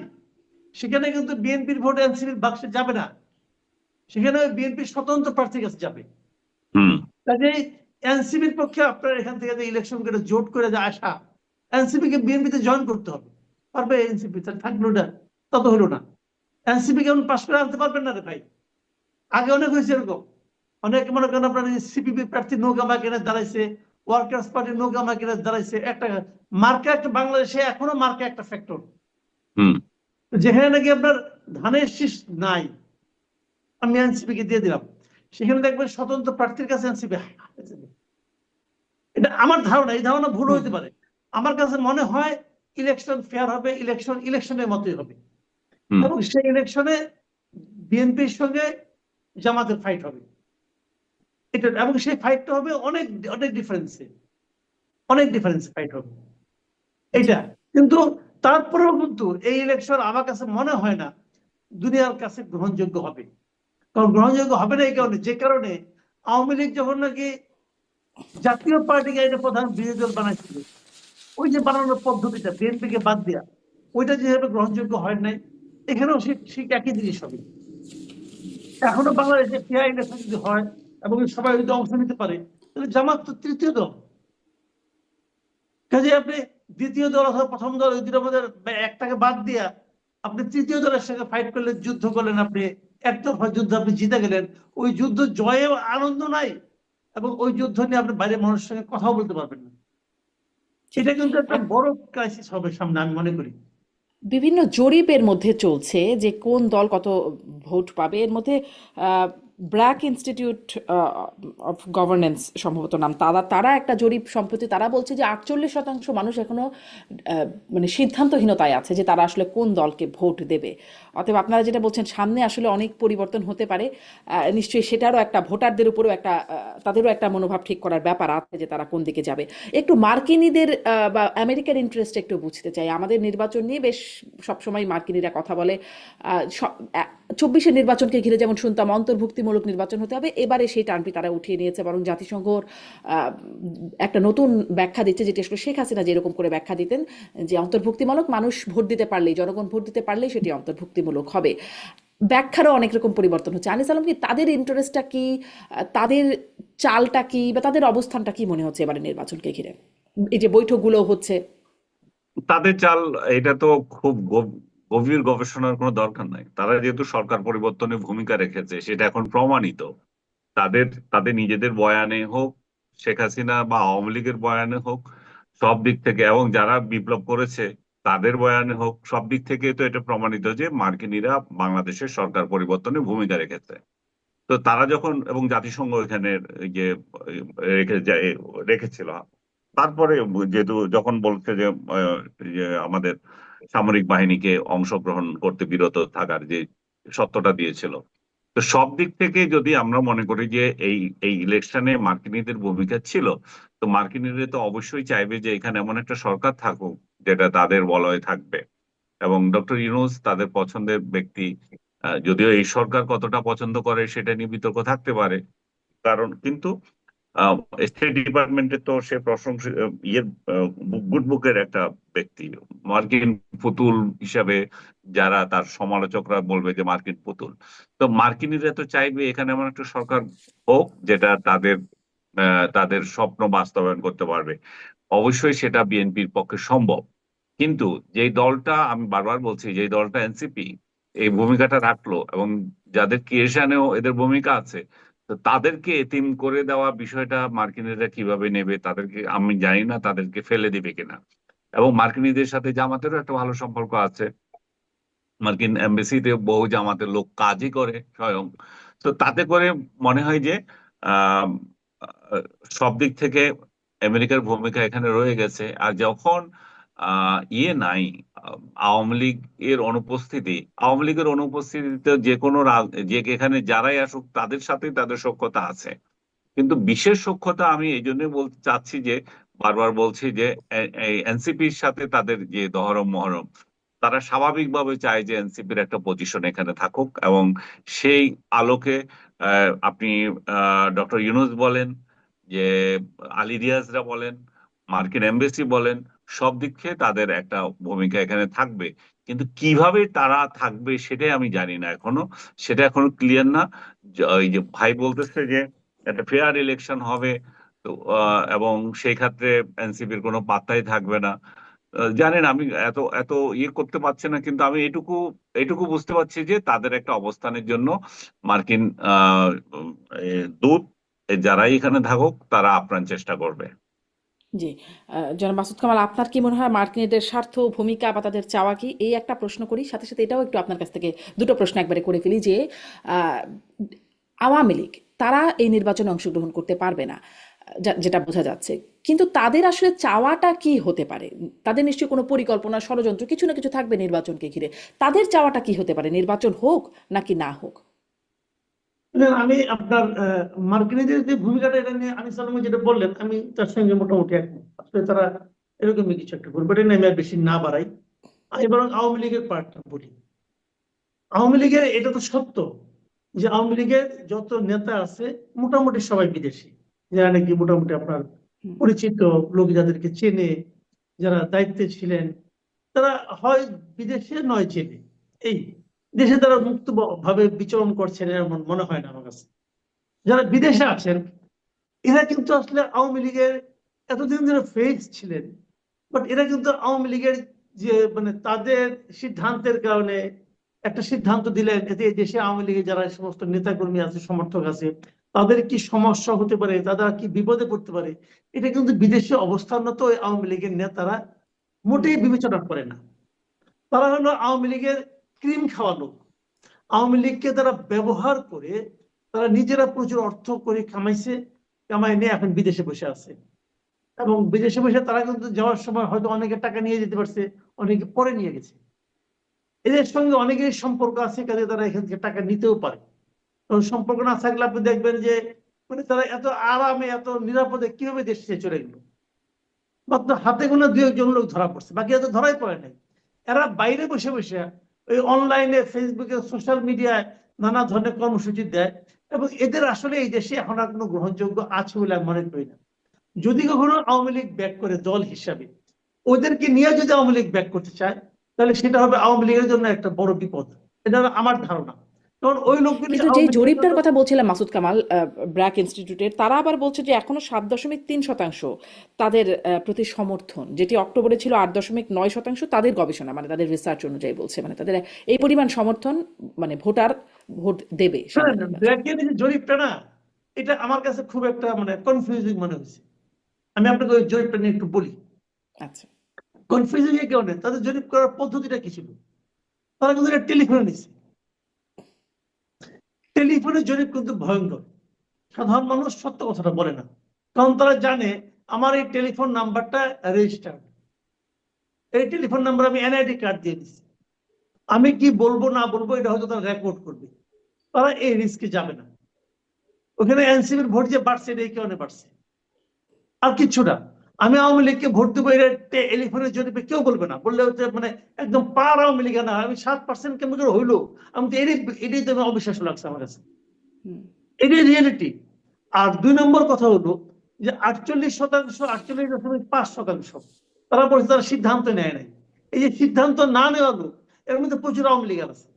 সেখানে কিন্তু বিএনপির ভোট এনসিপির বাক্সে যাবে না, সেখানে বিএনপির স্বতন্ত্র প্রার্থীর কাছে যাবে। হুম কাজেই এনসিপির পক্ষে আপনার এখান থেকে যে ইলেকশন করে জোট করে যে আসা, এনসিপি কে বিএনপিতে জয়েন করতে হবে, পারবে এনসিপি? থাকলো না, তত হলো না। এনসিপি কেমন পাশ করে আনতে পারবেন না রে ভাই। আগে অনেক হয়েছে এরকম, অনেক মনে করেন আপনার সিপিবি প্রার্থী নৌকা মার্কেটে দাঁড়াইছে, ওয়ার্কার্স পার্টি নৌকা মার্কেটে দাঁড়াইছে, একটা মার্কা, একটা বাংলাদেশে এখনো মার্কা একটা ফ্যাক্টর, হুম যেখানে নাকি আপনার ধানের শীষ নাই, আমি এনসিপি কে দিয়ে দিলাম, সেখানে দেখবেন স্বতন্ত্র প্রার্থীর কাছে এনসিপি। এটা আমার ধারণা, এই ধারণা ভুল হুম হইতে পারে। আমার কাছে মনে হয় ইলেকশন ফেয়ার হবে, ইলেকশনের মতোই হবে, হুম এবং সেই ইলেকশনে বিএনপির সঙ্গে জামাতের ফাইট হবে, এটা, এবং সেই ফাইটটা হবে অনেক অনেক ডিফারেন্সে, অনেক ডিফারেন্স ফাইট হবে আচ্ছা এইটা। কিন্তু তারপরেও কিন্তু এই ইলেকশন আমার কাছে মনে হয় না দুনিয়ার কাছে গ্রহণযোগ্য হবে। কারণ গ্রহণযোগ্য হবে না এই কারণে, যে কারণে আওয়ামী লীগ যখন নাকি জাতীয় পার্টিকে এটা প্রধান বিরোধী দল বানাইছিল, ওই যে বানানোর পদ্ধতিটা বিএনপি কে বাদ দেওয়া, ওইটা যেভাবে গ্রহণযোগ্য হয় নাই, এখানেও ঠিক একই জিনিস হবে। এখনো বাংলাদেশে ফেয়ার ইলেকশন যদি হয় এবং সবাই যদি অংশ নিতে পারে, তাহলে জামাত তো তৃতীয় দল। কাজে আপনি দ্বিতীয় দল অথবা প্রথম দল, ওই দুটোর মধ্যে একটাকে বাদ দিয়া আপনি তৃতীয় দলের সঙ্গে ফাইট করলেন, যুদ্ধ করলেন, আপনি একতরফা যুদ্ধ আপনি জিতে গেলেন, ওই যুদ্ধ জয়ে আনন্দ নাই, এবং ওই যুদ্ধ নিয়ে আপনি বাইরের মানুষের সঙ্গে কথাও বলতে পারবেন না। জি এটা কিন্তু একটা আপ- বড় ক্রাইসিস হবে সামনে, আমি মনে করি। বিভিন্ন জরিপের মধ্যে চলছে যে কোন দল কত ভোট পাবে। এর মধ্যে ব্র্যাক ইনস্টিটিউট অফ গভর্নেন্স সম্ভবত নাম, তারা তারা একটা জরিপ সম্প্রতি তারা বলছে যে 48% মানুষ এখনো মানে সিদ্ধান্তহীনতায় আছে যে তারা আসলে কোন দলকে ভোট দেবে। অতএব আপনারা যেটা বলছেন সামনে আসলে অনেক পরিবর্তন হতে পারে, নিশ্চয়ই সেটারও একটা ভোটারদের উপরেও একটা তাদেরও একটা মনোভাব ঠিক করার ব্যাপার আছে যে তারা কোন দিকে যাবে। একটু মার্কিনীদের বা আমেরিকার ইন্টারেস্ট একটু বুঝতে চাই। আমাদের নির্বাচন নিয়ে বেশ সবসময় মার্কিনীরা কথা বলে। 24-এর নির্বাচনকে ঘিরে যেমন শুনতাম অন্তর্ভুক্তিমূলক নির্বাচন হতে হবে, এবারে সেই টার্মটি তারা উঠিয়ে নিয়েছে, বরং জাতিসংঘর একটা নতুন ব্যাখ্যা দিচ্ছে, যেটি আসলে শেখ হাসিনা যেরকম করে ব্যাখ্যা দিতেন যে অন্তর্ভুক্তিমূলক, মানুষ ভোট দিতে পারলেই, জনগণ ভোট দিতে পারলেই সেটি অন্তর্ভুক্তিমূলক হবে। ব্যাখ্যারও অনেক রকম পরিবর্তন হচ্ছে। আনিস আলম, কি তাদের ইন্টারেস্টটা কি, তাদের চালটা কি, বা তাদের অবস্থানটা কি মনে হচ্ছে এবারে নির্বাচনকে ঘিরে, এই যে বৈঠকগুলো হচ্ছে? তাদের চাল, এটা তো খুব গভীর গবেষণার কোনো দরকার নাই। তারা যেহেতু সরকার পরিবর্তনে ভূমিকা রেখেছে সেটা এখন প্রমাণিত। তাদের তাদের নিজেদের বয়ানে হোক, শেখ হাসিনা বা আওয়ামী লীগের বয়ানে হোক, সব দিক থেকে, এবং যারা বিপ্লব করেছে তাদের বয়ানে হোক, সব দিক থেকে তো এটা প্রমাণিত যে মার্কিনীরা বাংলাদেশের সরকার পরিবর্তনে ভূমিকা রেখেছে। তো তারা যখন, এবং জাতিসংঘ এখানে এই যে রেখেছিল, তারপরে যেহেতু যখন বলছে যে যে আমাদের সামরিক বাহিনীকে অংশগ্রহণ করতে বিরত থাকার যে সত্যটা দিয়েছিল, তো সব দিক থেকে যদি আমরা মনে করি যে এই এই ইলেকশনে মার্কিনীদের ভূমিকা ছিল, তো মার্কিনীরা তো অবশ্যই চাইবে যে এখানে এমন একটা সরকার থাকুক যেটা তাদের বলয়ে থাকবে। এবং ডক্টর ইউনূস তাদের পছন্দের ব্যক্তি। যদিও এই সরকার কতটা পছন্দ করে সেটা নিয়ে বিতর্ক থাকতে পারে, কারণ কিন্তু স্টেট ডিপার্টমেন্টে তো সে প্রশংসা, ইয়ের গুড বুকের একটা ব্যক্তি। মার্কিন পুতুল হিসাবে যারা তার সমালোচকরা বলবে যে মার্কিন পুতুল। তো মার্কিনীরা তো চাইবে এখানে এমন একটা সরকার হোক যেটা তাদের স্বপ্ন বাস্তবায়ন করতে পারবে। অবশ্যই সেটা বিএনপির পক্ষে সম্ভব। কিন্তু যেই দলটা, আমি বারবার বলছি, যেই দলটা এনসিপি এই ভূমিকাটা রাখলো, এবং যাদের ক্রিয়েশনেও এদের ভূমিকা আছে, তো তাদেরকে এতিম করে দেওয়া বিষয়টা মার্কিনীরা কিভাবে নেবে, তাদেরকে আমি জানি না, তাদেরকে ফেলে দিবে কিনা। এবং মার্কিনীদের সাথে জামাতেরও একটা ভালো সম্পর্ক আছে। মার্কিন এম্বাসিতে বহু জামাতের লোক কাজই করে স্বয়ং। তো তাতে করে মনে হয় যে আহ সব দিক থেকে আমেরিকার ভূমিকা এখানে রয়ে গেছে। আর যখন ইয়ে নাই, আওয়ামী লীগের অনুপস্থিতি, আওয়ামী লীগের অনুপস্থিতিতে যে কোনো যে এখানে যারাই আসুক তাদের সাথে তাদের সখ্যতা আছে, কিন্তু বিশেষ সখ্যতা আমি এই জন্য বলতে চাচ্ছি যে বারবার বলছি যে এনসিপির সাথে তাদের যে দহরম মহরম, তারা স্বাভাবিকভাবে চায় যে এনসিপির একটা পজিশন এখানে থাকুক, এবং সেই আলোকে আপনি ডক্টর ইউনূস বলেন, যে আলী রিয়াজরা বলেন, মার্কিন এমবেসি বলেন, সব দিক থেকে তাদের একটা ভূমিকা এখানে থাকবে, কিন্তু কিভাবে তারা থাকবে সেটাই আমি জানি না এখনো, সেটা এখনো ক্লিয়ার না। ওই যে ভাই বলতেছে যে একটা ফেয়ার ইলেকশন হবে, তো এবং সেই ক্ষেত্রে এনসিপির কোনো পাত্তাই থাকবে না। জানেন আমি এত এত ইয়ে করতে পারছি না, কিন্তু আমি এটুকু এটুকু বুঝতে পারছি যে তাদের একটা অবস্থানের জন্য মার্কিন দূত যারাই এখানে থাকুক তারা আপ্রাণ চেষ্টা করবে। জি, জনাব মাসুদ কামাল, আপনার কি মনে হয় মার্কিনীদের স্বার্থ, ভূমিকা বা তাদের চাওয়া কি? এই একটা প্রশ্ন করি, সাথে সাথে এটাও একটু আপনার কাছ থেকে দুটো প্রশ্ন একবারে করে ফেলি যে আহ, আওয়ামী লীগ তারা এই নির্বাচনে অংশগ্রহণ করতে পারবে না, যেটা বোঝা যাচ্ছে, কিন্তু তাদের আসলে চাওয়াটা কি হতে পারে? তাদের নিশ্চয়ই কোনো পরিকল্পনা, ষড়যন্ত্র কিছু না কিছু থাকবে নির্বাচনকে ঘিরে। তাদের চাওয়াটা কি হতে পারে, নির্বাচন হোক নাকি না হোক? আমি আপনার মার্কিনীদের যে ভূমিকাটা এটা নিয়ে আনিস আলম যেটা বললেন, আমি তার সঙ্গে মোটামুটি একমত। আসলে তারা এরকমই কিছু একটা করবে, এটা নিয়ে আমি আর বেশি না বাড়াই। আমি বরং আওয়ামী লীগের পার্টটা বলি। আওয়ামী লীগের এটা তো সত্য যে আওয়ামী লীগের যত নেতা আছে মোটামুটি সবাই বিদেশি, যারা নাকি মোটামুটি আপনার হুম, পরিচিত লোক, যাদেরকে চেনে, যারা দায়িত্বে ছিলেন, তারা হয় বিদেশে নয় চেনে। এই দেশে তারা মুক্ত ভাবে বিচরণ করছেন এমন মনে হয় না আমার কাছে। যারা বিদেশে আছেন এরা কিন্তু আসলে আওয়ামী লীগের এতদিন ধরে ফেস ছিলেন, বাট এরা কিন্তু আওয়ামী লীগের যে মানে তাদের সিদ্ধান্তের কারণে একটা সিদ্ধান্ত দিলেন, এতে এই দেশে আওয়ামী লীগের যারা এই সমস্ত নেতাকর্মী আছে, সমর্থক আছে, তাদের কি সমস্যা হতে পারে, তারা কি বিপদে পড়তে পারে, এটা কিন্তু বিদেশে অবস্থানরত ওই আওয়ামী লীগের নেতারা মোটেই বিবেচনা করে না। তারা হলো আওয়ামী লীগের ক্রিম খাওয়া লোক। আওয়ামী লীগকে তারা ব্যবহার করে তারা নিজেরা প্রচুর অর্থ করে কামাইছে, কামাই নিয়ে এখন বিদেশে বসে আছে। এবং বিদেশে বসে তারা কিন্তু যাওয়ার সময় হয়তো অনেকে টাকা নিয়ে যেতে পারছে, অনেকে পরে নিয়ে গেছে। এদের সঙ্গে অনেকেরই সম্পর্ক আছে, কাজে তারা এখান থেকে টাকা নিতেও পারে। কারণ সম্পর্ক না থাকলে আপনি দেখবেন যে মানে তারা এত আরামে এত নিরাপদে কিভাবে দেশ ছেড়ে চলে গেল। মাত্র হাতে গোনা দুই একজন লোক ধরা পড়ছে, বাকি এত ধরাই পড়ে নাই। এরা বাইরে বসে বসে ওই অনলাইনে, ফেসবুকে, সোশ্যাল মিডিয়ায় নানা ধরনের কর্মসূচি দেয়, এবং এদের আসলে এই দেশে এখন আর কোনো গ্রহণযোগ্য আছে বলে আমি মনে করি না। যদি কখনো আওয়ামী লীগ ব্যাক করে দল হিসাবে, ওদেরকে নিয়ে যদি আওয়ামী লীগ ব্যাক করতে চায়, তাহলে সেটা হবে আওয়ামী লীগের জন্য একটা বড় বিপদ। এটা হলো আমার ধারণা। কারণ ওই লোকগুলি কিন্তু যেই আওয়ামী লীগের জরিপটার জন্য কথা বলছিলাম মাসুদ কামাল, ব্র্যাক ইনস্টিটিউটের, তারা আবার বলছে যে এখনো 7.3% তাদের প্রতি সমর্থন, যেটি অক্টোবরে ছিল 8.9%। তাদের গবেষণা, মানে তাদের রিসার্চ অনুযায়ী বলছে, মানে তাদের এই পরিমাণ সমর্থন, মানে ভোটার ভোট দেবে সামনে নির্বাচন। ব্র্যাকের যে জরিপটা না, এটা আমার কাছে খুব একটা মানে কনফিউজিং মনে হয়েছে। আমি আপনাকে ওই জরিপটা নিয়ে একটু বলি। আচ্ছা। কনফিউজিং এর কারণে তাদের জরিপ করার পদ্ধতিটা কি ছিল, তারা কিন্তু এটা টেলিফোনে নিচ্ছে। টেলিফোনে জরিপ কিন্তু ভয়ঙ্কর। সাধারণ মানুষ সত্য কথাটা বলে না, কারণ তারা জানে আমার এই টেলিফোন নাম্বারটা রেজিস্টার্ড, এই টেলিফোন নাম্বার আমি এনআইডি কার্ড দিয়ে দিচ্ছি, আমি কি বলবো না বলবো এটা হয়তো তারা রেকর্ড করবে। তারা এই রিস্কে যাবে না। ওখানে এনসিপির ভোট যে বাড়ছে এটা এই কারণে বাড়ছে, আর কিছু না। আমি আওয়ামী লীগকে ভোট দেবো এটা টেলিফোনের জরিপে কেউ বলবে না, বললে হচ্ছে মানে একদম পার আওয়ামী লীগ না, আমি 7% কেমন করে হইলো, আমি তো এটাই তো অবিশ্বাস লাগছে আমার কাছে। হুম। এটাই রিয়েলিটি। আর 2 নম্বর কথা হলো যে 48%, 48.5% তারা বলছে তারা সিদ্ধান্ত নেয় নাই। এই যে সিদ্ধান্ত না নেওয়া লোক, এর মধ্যে প্রচুর আওয়ামী লীগ আছে।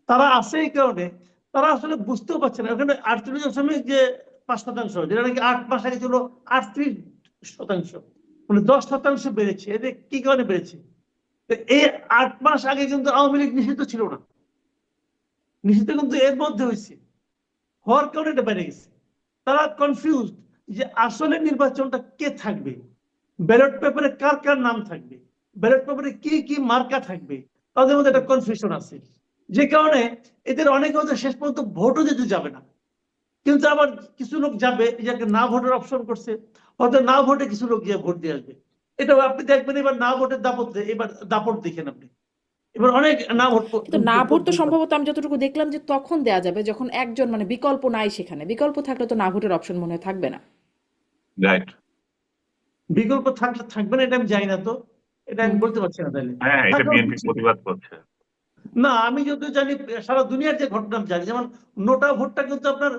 তারা আছে এই কারণে তারা আসলে বুঝতেও পারছে না। ওখানে 48.5%, যেটা নাকি 8 মাস আগে ছিল 38%, মানে 10% বেড়েছে। এদের কি কারণে বেড়েছে? এই 8 মাস আগে কিন্তু আওয়ামী লীগ নিষিদ্ধ ছিল না, নিষিদ্ধ কিন্তু এর মধ্যে হয়েছে, হওয়ার কারণে এটা বেড়ে গেছে। তারা কনফিউজ যে আসলে নির্বাচনটা কে থাকবে, ব্যালট পেপারে কার কার নাম থাকবে, ব্যালট পেপারে কি কি মার্কা থাকবে, তাদের মধ্যে একটা কনফিউশন আছে। যে কারণে এদের অনেকে হয়তো শেষ পর্যন্ত ভোটও দিতে যাবে না, কিন্তু আবার কিছু লোক যাবে, যাকে না ভোটের অপশন করছে, হয়তো না ভোটে কিছু লোক গিয়ে ভোট দিয়ে আসবে। এটা আপনি দেখবেন এবার না ভোটের দাপট এবার দাপট দেখেন আপনি, এবার অনেক না ভোট কিন্তু না ভোট তো সম্ভবত আমি যতটুকু দেখলাম যে তখন দেয়া যাবে যখন একজন মানে বিকল্প নাই, সেখানে বিকল্প থাকলে তো না ভোটের অপশন মনে হয় থাকবে না। রাইট। বিকল্প থাকলে থাকবে না এটা আমি জানি না, তো এটা আমি হুম। বলতে পারছি না তাহলে। হ্যাঁ, এটা থাকা বিএনপি উচিত ছিল। প্রতিবাদ করছে। না আমি যত জানি সারা দুনিয়ার যে ঘটনা আমি জানি, যেমন নোটা ভোটটা কিন্তু আপনার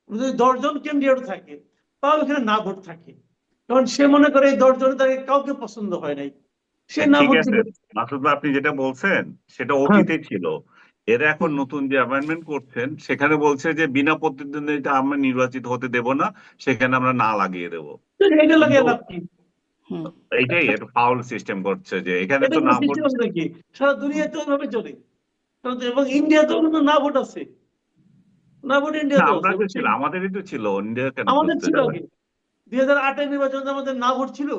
যদি 10 জন ক্যান্ডিডেট থাকে তাও এখানে না ভোট থাকে, কারণ সে মনে করে এই 10 জনের তাকে কাউকে পছন্দ হয় নাই, সে না ঠিক ভোট আছে, দিবে। মাসুদ ভাই, আপনি যেটা বলছেন সেটা হ্যাঁ, অতীতে ছিল। এরা এখন হুম। নতুন যে অ্যামেন্ডমেন্ট করছেন সেখানে বলছে যে বিনা প্রতিদ্বন্দ্বিতা আমরা নির্বাচিত হতে দেব না, সেখানে আমরা না লাগিয়ে দেব। তো এটা লাগে কিন্তু লাভ কি? হুম। এইটাই একটা ফাউল সিস্টেম করছে যে এখানে এটা তো কোনো না ভোট। সিস্টেম আছে নাকি? সারা দুনিয়াতে ওইভাবে চলে। এবং ইন্ডিয়াতেও কিন্তু না ভোট আছে, না ভোট না, ইন্ডিয়াতেও আমরা আছে, তো এবং ছিল, আমাদেরই তো ছিল, ইন্ডিয়া কেন আমাদের বুঝতে ছিল যাবে। আগে 2008-এর নির্বাচনে আমাদের না ভোট ছিল,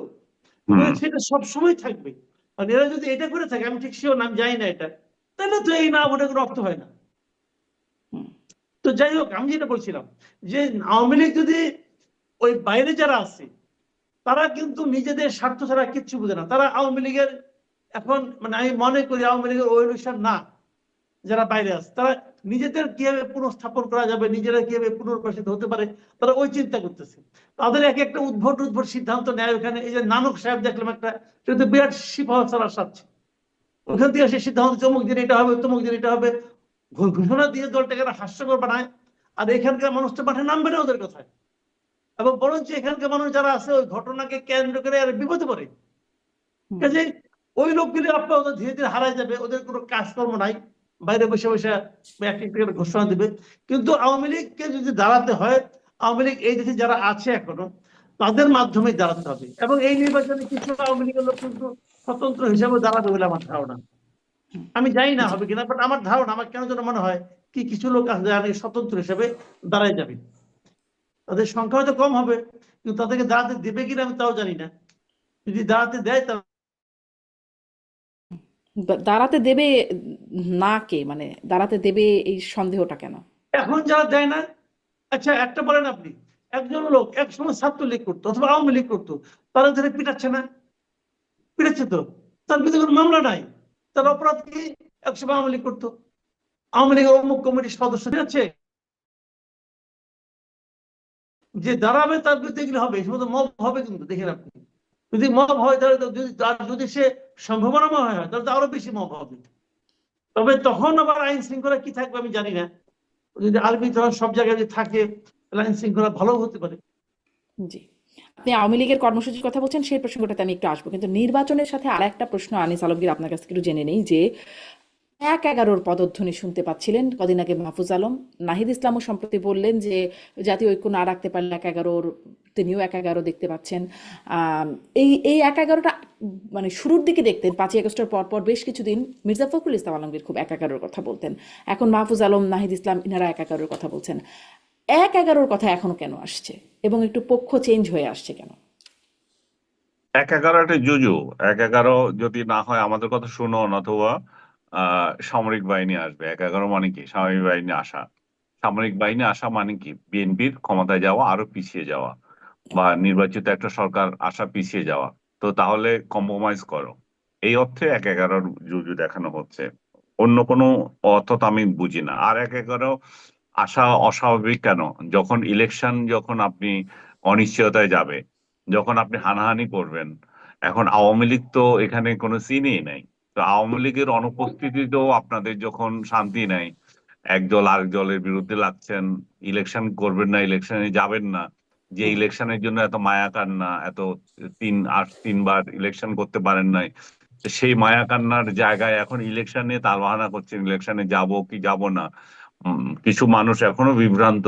হুম। এবং সেটা সবসময় থাকবে। আর এরা যদি এটা করে থাকে, আমি ঠিক শিওর না, আমি জানি না এটা, তাহলে তো এই না ভোটের কোনো অর্থ হয় না। হুম। তো যাই হোক, আমি যেটা বলছিলাম যে আওয়ামী লীগ যদি ওই বাইরে যারা আছে তারা কিন্তু নিজেদের স্বার্থ ছাড়া কিচ্ছু বুঝে না, তারা আওয়ামী লীগের এখন মানে আমি মনে করি আওয়ামী লীগের ওই অনুষ্ঠান না। যারা বাইরে আছে তারা নিজেদের কিভাবে পুনঃস্থাপন করা যাবে, নিজেরা কিভাবে পুনর্বাসিত হতে পারে, তারা ওই চিন্তা করতেছে। তাদের এক একটা উদ্ভট উদ্ভট সিদ্ধান্ত নেয় ওখানে। এই যে নানক সাহেব দেখলাম একটা, সেটা বিরাট সিফাহ ছাড়া সাচ্ছে, ওখান থেকে সে সিদ্ধান্ত চমক দিন এটা হবে, তমুক দিন এটা হবে, ঘোষণা দিয়ে দলটাকে হাস্যকর বানায়। আর এখানকার মানুষ তো মাঠে নামবে না ওদের কথায়, এবং বরঞ্চ এখানকার মানুষ যারা আছে ওই ঘটনাকে কেন্দ্র করে আর বিপদে পড়ে। হুম। কাজে ওই লোকগুলি আপাতত ধীরে ধীরে হারায় যাবে, ওদের কোনো কাজকর্ম নাই, বাইরে বসে বসে এক একটা করে ঘোষণা দিবে। কিন্তু আওয়ামী লীগকে যদি দাঁড়াতে হয়, আওয়ামী লীগ এই দেশে যারা আছে এখনো তাদের মাধ্যমে দাঁড়াতে হবে, এবং এই নির্বাচনে কিছু আওয়ামী লীগের লোক কিন্তু স্বতন্ত্র হিসাবে দাঁড়াবে বলে আমার ধারণা। আমি জানি না জি। হবে কিনা, বাট আমার ধারণা, আমার কেন যেন মনে হয় কি কিছু লোক আছে যারা নাকি স্বতন্ত্র হিসাবে দাঁড়ায় যাবে। তাদের সংখ্যা হয়তো কম হবে, কিন্তু তাদেরকে দাঁড়াতে দেবে কিনা আমি তাও জানি না। যদি দাঁড়াতে দেয় তা দাঁড়াতে দেবে না কে, মানে দাঁড়াতে দেবে এই সন্দেহটা কেন? এখন যারা দেয় না, আচ্ছা একটা বলেন আপনি, একজন লোক একসময় ছাত্রলীগ করতো অথবা আওয়ামী লীগ করতো, তারা ধরে পিটাচ্ছে না? পিটাচ্ছে তো, তার বিরুদ্ধে কোনো মামলা নাই, তার অপরাধ কি? একসময় আওয়ামী লীগ করতো, আওয়ামী লীগের অমুক কমিটির সদস্য আছে, যে দাঁড়াবে তার বিরুদ্ধে এগুলো হবে, শুধু মব হবে কিন্তু দেখেন আপনি। যদি মব হয় তাহলে যদি তার যদি সে সম্ভাবনাময় হয় তাহলে তো আরো বেশি মব হবে। তবে তখন আবার আইন শৃঙ্খলা কি থাকবে আমি জানি না, যদি আর্মি তখন সব জায়গায় যদি থাকে তাহলে আইন শৃঙ্খলা ভালো হতে পারে। জি। আপনি আওয়ামী লীগের কর্মসূচির কথা বলছেন, সেই প্রসঙ্গটাতে আমি একটু আসবো, কিন্তু নির্বাচনের সাথে আর একটা প্রশ্ন আনিস আলমগীর আপনার কাছ থেকে একটু জেনে নেই যে 1-11 পদধ্বনি শুনতে পাচ্ছিলেন কদিন আগে মাহফুজ আলম, নাহিদ ইসলামও সম্প্রতি বললেন যে জাতীয় ঐক্য না রাখতে পারলে 1-11 তিনিও 1-11 দেখতে পাচ্ছেন। এই 1-11টা মানে শুরুর দিকে দেখতেন 5ই আগস্টের পর বেশ কিছুদিন মির্জা ফখরুল ইসলাম আলমগীর খুব 1-11 কথা বলতেন, এখন মাহফুজ আলম, নাহিদ ইসলাম এনারা 1-11 কথা বলছেন। 1-11 কথা এখনো কেন আসছে এবং একটু পক্ষ চেঞ্জ হয়ে আসছে কেন? 1-11 একটা জুজু। 1-11 যদি না হয় আমাদের কথা শুনুন, অথবা সামরিক বাহিনী আসবে। 1-11 মানে কি? সামরিক বাহিনী আসা। সামরিক বাহিনী আসা মানে কি? বিএনপির ক্ষমতায় যাওয়া, আরো পিছিয়ে যাওয়া, বা নির্বাচিত একটা সরকার আসা, পিছিয়ে যাওয়া। তো তাহলে কম্প্রোমাইজ করো, এই অর্থে 1-11 জুজু দেখানো হচ্ছে। অন্য কোনো অর্থ তো আমি বুঝি না। আর 1-11 আসা অস্বাভাবিক কেন? যখন আপনি অনিশ্চয়তায় যাবে, যখন আপনি হানাহানি করবেন। এখন আওয়ামী লীগ তো এখানে কোনো সিনই নাই। তো আওয়ামী লীগের অনুপস্থিতিতেও আপনাদের যখন শান্তি নাই, একদল আরেক দলের বিরুদ্ধে লাগছেন, ইলেকশন করবেন না, ইলেকশনে যাবেন না, যে হুম। ইলেকশনের জন্য এত মায়া কান্না, এত 3বার ইলেকশন করতে পারেন নাই, তো সেই মায়া কান্নার জায়গায় এখন ইলেকশন নিয়ে তালবাহানা করছেন, ইলেকশনে যাব কি যাব না। কিছু মানুষ এখনো বিভ্রান্ত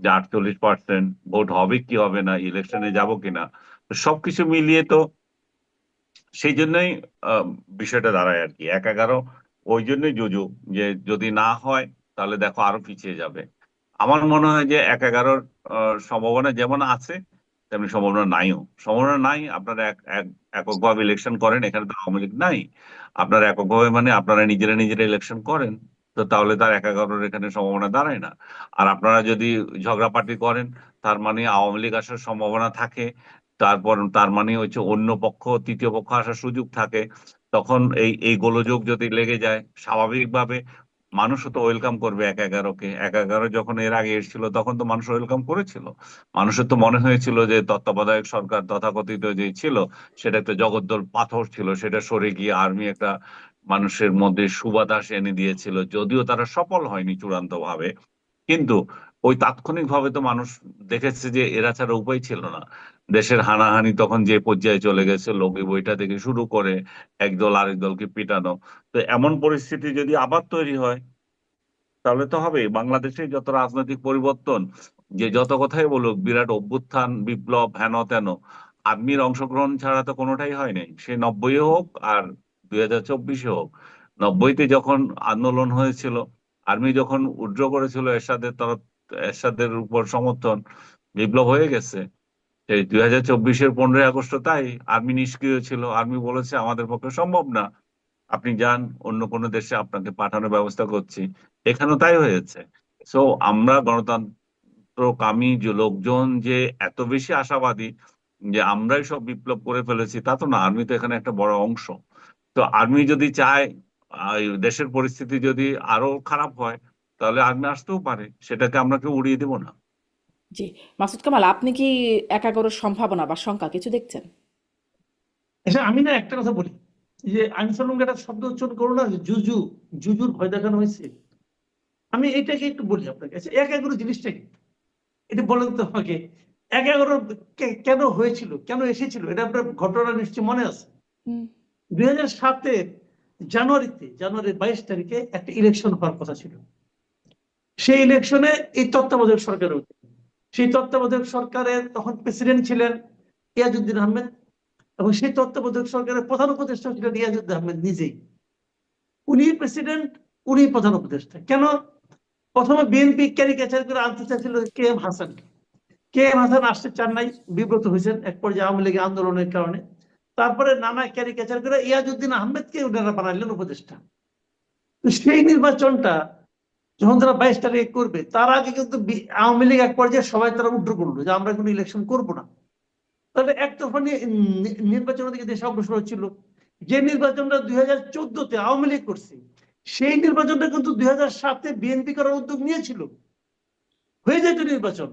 যে 48% ভোট হবে কি হবে না, ইলেকশনে যাব কিনা। তো সবকিছু মিলিয়ে তো সেই জন্যই আহ, বিষয়টা দাঁড়ায় আর কি। 1-11 ওই জন্যই জুজু, যে যদি না হয় তাহলে দেখো আরো পিছিয়ে যাবে। আমার মনে হয় যে 1-11 সম্ভাবনা যেমন আছে তেমনি সম্ভাবনা নাইও। সম্ভাবনা নাই, আপনারা এককভাবে ইলেকশন করেন, এখানে তো আওয়ামী লীগ নাই। আপনারা এককভাবে মানে আপনারা নিজেরা নিজেরা ইলেকশন করেন, তো তাহলে তার 1-11 এখানে সম্ভাবনা দাঁড়ায় না। আর আপনারা যদি ঝগড়াপাটি করেন, তার মানে আওয়ামী লীগ আসার সম্ভাবনা থাকে, তারপর তার মানে হচ্ছে অন্য পক্ষ তৃতীয় পক্ষ আসার সুযোগ থাকে, তখন এই গোলযোগ যদি লেগে যায় স্বাভাবিকভাবে মানুষও তো ওয়েলকাম করবে ১/১১-কে। ১/১১ যখন এর আগে এসেছিল তখন তো মানুষ ওয়েলকাম করেছিল। মানুষের তো মনে হয়েছিল যে তত্ত্বাবধায়ক সরকার তথাকথিত যে ছিল সেটা একটা জগদ্দল পাথর ছিল, সেটা সরে গিয়ে আর্মি একটা মানুষের মধ্যে সুবাতাস এনে দিয়েছিল, যদিও তারা সফল হয়নি চূড়ান্ত ভাবে। কিন্তু ওই তাৎক্ষণিকভাবে তো মানুষ দেখেছে যে এরা ছাড়া উপায় ছিল না। দেশের হানাহানি তখন যে পর্যায়ে চলে গেছে, লোকে বইটা থেকে শুরু করে একদল আরেক দলকে পিটানো। তো এমন পরিস্থিতি যদি আবার তৈরি হয় তাহলে তো হবে বাংলাদেশে যত রাজনৈতিক পরিবর্তন, যে যত কথাই বলুক বিরাট অভ্যুত্থান বিপ্লব হেন তেন, আর্মির অংশগ্রহণ ছাড়া তো কোনোটাই হয় নাই। সে ৯০ হোক আর ২০২৪ হোক। ৯০-তে যখন আন্দোলন হয়েছিল, আর্মি যখন উইথড্র করেছিল এরশাদের উপর সমর্থন, বিপ্লব হয়ে গেছে। এই ২০২৪-এর 15ই আগস্ট তাই আর্মি নিষ্ক্রিয় ছিল। আর্মি বলেছে আমাদের পক্ষে সম্ভব না, আপনি যান, অন্য কোনো দেশে আপনাকে পাঠানোর ব্যবস্থা করছি। এখানেও তাই হয়েছে। সো আমরা গণতন্ত্রকামী যে লোকজন যে এত বেশি আশাবাদী যে আমরাই সব বিপ্লব করে ফেলেছি, তা তো না। আর্মি তো এখানে একটা বড় অংশ। তো আর্মি যদি চায় এই দেশের পরিস্থিতি যদি আরো খারাপ হয়, তাহলে আর্মি আসতেও পারে, সেটাকে আমরা কেউ উড়িয়ে দেব না। জি, মাসুদ কামাল, আপনি কি ১/১১ সম্ভাবনা বা শঙ্কা কিছু দেখছেন? আচ্ছা, আমি না একটা কথা বলি, যে আইনসালুম একটা শব্দ উচ্চারণ করো না, যে জুজু, জুজুর ভয় দেখানো হয়েছে। আমি এটাকে একটু বলি আপনাকে। আচ্ছা, ১/১১ জিনিসটা কি এটা বলেন তো আমাকে। ১/১১ কেন হয়েছিল, কেন এসেছিল, এটা আপনার ঘটনা নিশ্চয়ই মনে আছে। হুম ২০০৭-এর জানুয়ারি ২২ তারিখে একটা ইলেকশন হওয়ার কথা ছিল। সেই ইলেকশনে এই তত্ত্বাবধায়ক সরকারের সেই তত্ত্বাবধায়ক সরকারের তখন প্রেসিডেন্ট ছিলেন ইয়াজউদ্দিন আহমেদ, এবং সেই তত্ত্বাবধায়ক সরকারের প্রধান উপদেষ্টা ছিলেন ইয়াজউদ্দিন আহমেদ নিজেই। উনি প্রেসিডেন্ট, উনি প্রধান উপদেষ্টা। কেন? প্রথমে বিএনপি ক্যারিকেচার করে আনতে চাইছিল KM হাসান। KM হাসান আসতে চান নাই, বিব্রত হয়েছেন এক পর্যায়ে আওয়ামী লীগের আন্দোলনের কারণে। তারপরে নানা ক্যারিকেচার করে ইয়াজউদ্দিন আহমেদকে ওনারা বানাইলেন উপদেষ্টা। তো সেই নির্বাচনটা যখন তারা ২২ তারিখে করবে, তার আগে কিন্তু আওয়ামী লীগ এক পর্যায়ে সবাই তারা উড্র করলো যে আমরা কোনো ইলেকশন করবো না। তাহলে একতরফা নির্বাচনের দিকে দেশ অগ্রসর হচ্ছিল। যে নির্বাচনটা ২০১৪-তে আওয়ামী লীগ করছে, সেই নির্বাচনটা কিন্তু ২০০৭-এ বিএনপি করার উদ্যোগ নিয়েছিল, হয়ে যেত নির্বাচন।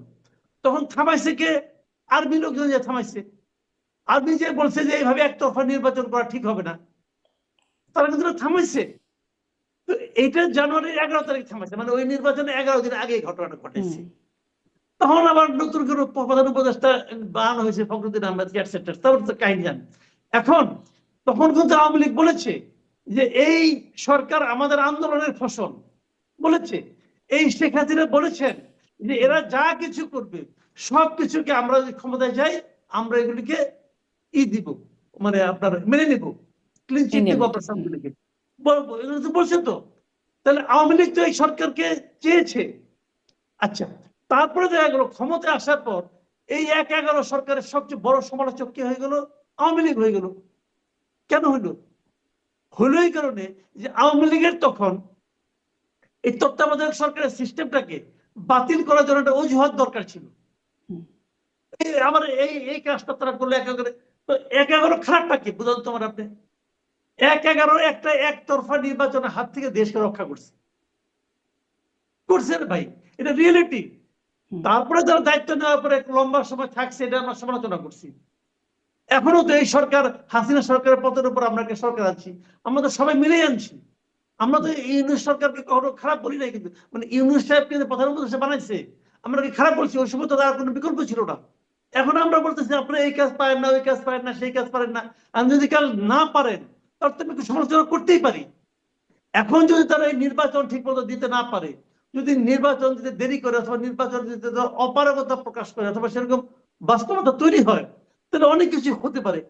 তখন থামাইছে কে? আর্মি লোকজন যে থামাইছে। আর্মি যে বলছে যে এইভাবে একতরফা নির্বাচন করা ঠিক হবে না, তারা কিন্তু থামাইছে। তো এইটা জানুয়ারির 11 তারিখ থামাইছে, মানে ওই নির্বাচনে 11 দিন আগে ঘটনাটা ঘটেছে। হুম তখন আবার নতুন করে প্রধান উপদেষ্টা বানানো হয়েছে ফখরুদ্দিন আহমেদ, এটসেট্রা। তারপর তো কাহিনী জান। এখন তখন কিন্তু আওয়ামী লীগ বলেছে যে এই সরকার আমাদের আন্দোলনের ফসল, বলেছে। এই শেখ হাসিনা বলেছেন যে এরা যা কিছু করবে সবকিছুকে আমরা যদি ক্ষমতায় যাই আমরা এগুলিকে দিব, মানে আপনার মেনে নিব, ক্লিন চিট মেনে দিব নিব আপনার সবগুলিকে, বলবো, এগুলো তো বলছে। তো তাহলে আওয়ামী লীগ তো এই সরকারকে চেয়েছে। আচ্ছা, তারপরে দেখা গেল ক্ষমতায় আসার পর এই ১/১১ সরকারের সবচেয়ে বড় সমালোচক কে হয়ে গেল? আওয়ামী লীগ হয়ে গেল। কেন হইল? হইল এই কারণে যে আওয়ামী লীগের তখন এই তত্ত্বাবধায়ক সরকারের সিস্টেমটাকে বাতিল করার জন্য একটা অজুহাত দরকার ছিল। হুম আমার এই কাজটা তারা করলো ১/১১। তো ১/১১ খারাপটা কি বুঝান তোমার আপনি? ১/১১ একটা একতরফা নির্বাচনের হাত থেকে দেশকে রক্ষা করছে, করছে রে ভাই, এটা রিয়েলিটি। হুম তারপরে যারা দায়িত্ব নেওয়ার পরে এক লম্বা সময় থাকছে, এটা আমরা সমালোচনা করছি। এখনো তো এই সরকার, হাসিনা সরকারের পথের উপর আমরা একটা সরকার আছি, আমরা তো সবাই মিলেই আনছি। আমরা তো ইউনূস সরকারকে কখনো খারাপ বলি নাই, কিন্তু মানে ইউনূস সাহেবকে যে প্রধান উপদেষ্টা বানাইছে আমরা কি খারাপ বলছি? ওই সময় তো তার কোনো বিকল্প ছিল না। এখন আমরা বলতেছি আপনারা এই কাজ পারেন না, ওই কাজ পারেন না, সেই কাজ পারেন না। আর যদি কাজ না পারেন তাহলে তো একটু সমালোচনা করতেই পারি। এখন যদি তারা এই নির্বাচন ঠিক মতো দিতে না পারে, যদি নির্বাচন দিতে দেরি করে, অথবা নির্বাচন দিতে অপারগতা প্রকাশ করে, অথবা সেরকম বাস্তবতা তৈরি হয়, তাহলে অনেক কিছু হতে পারে।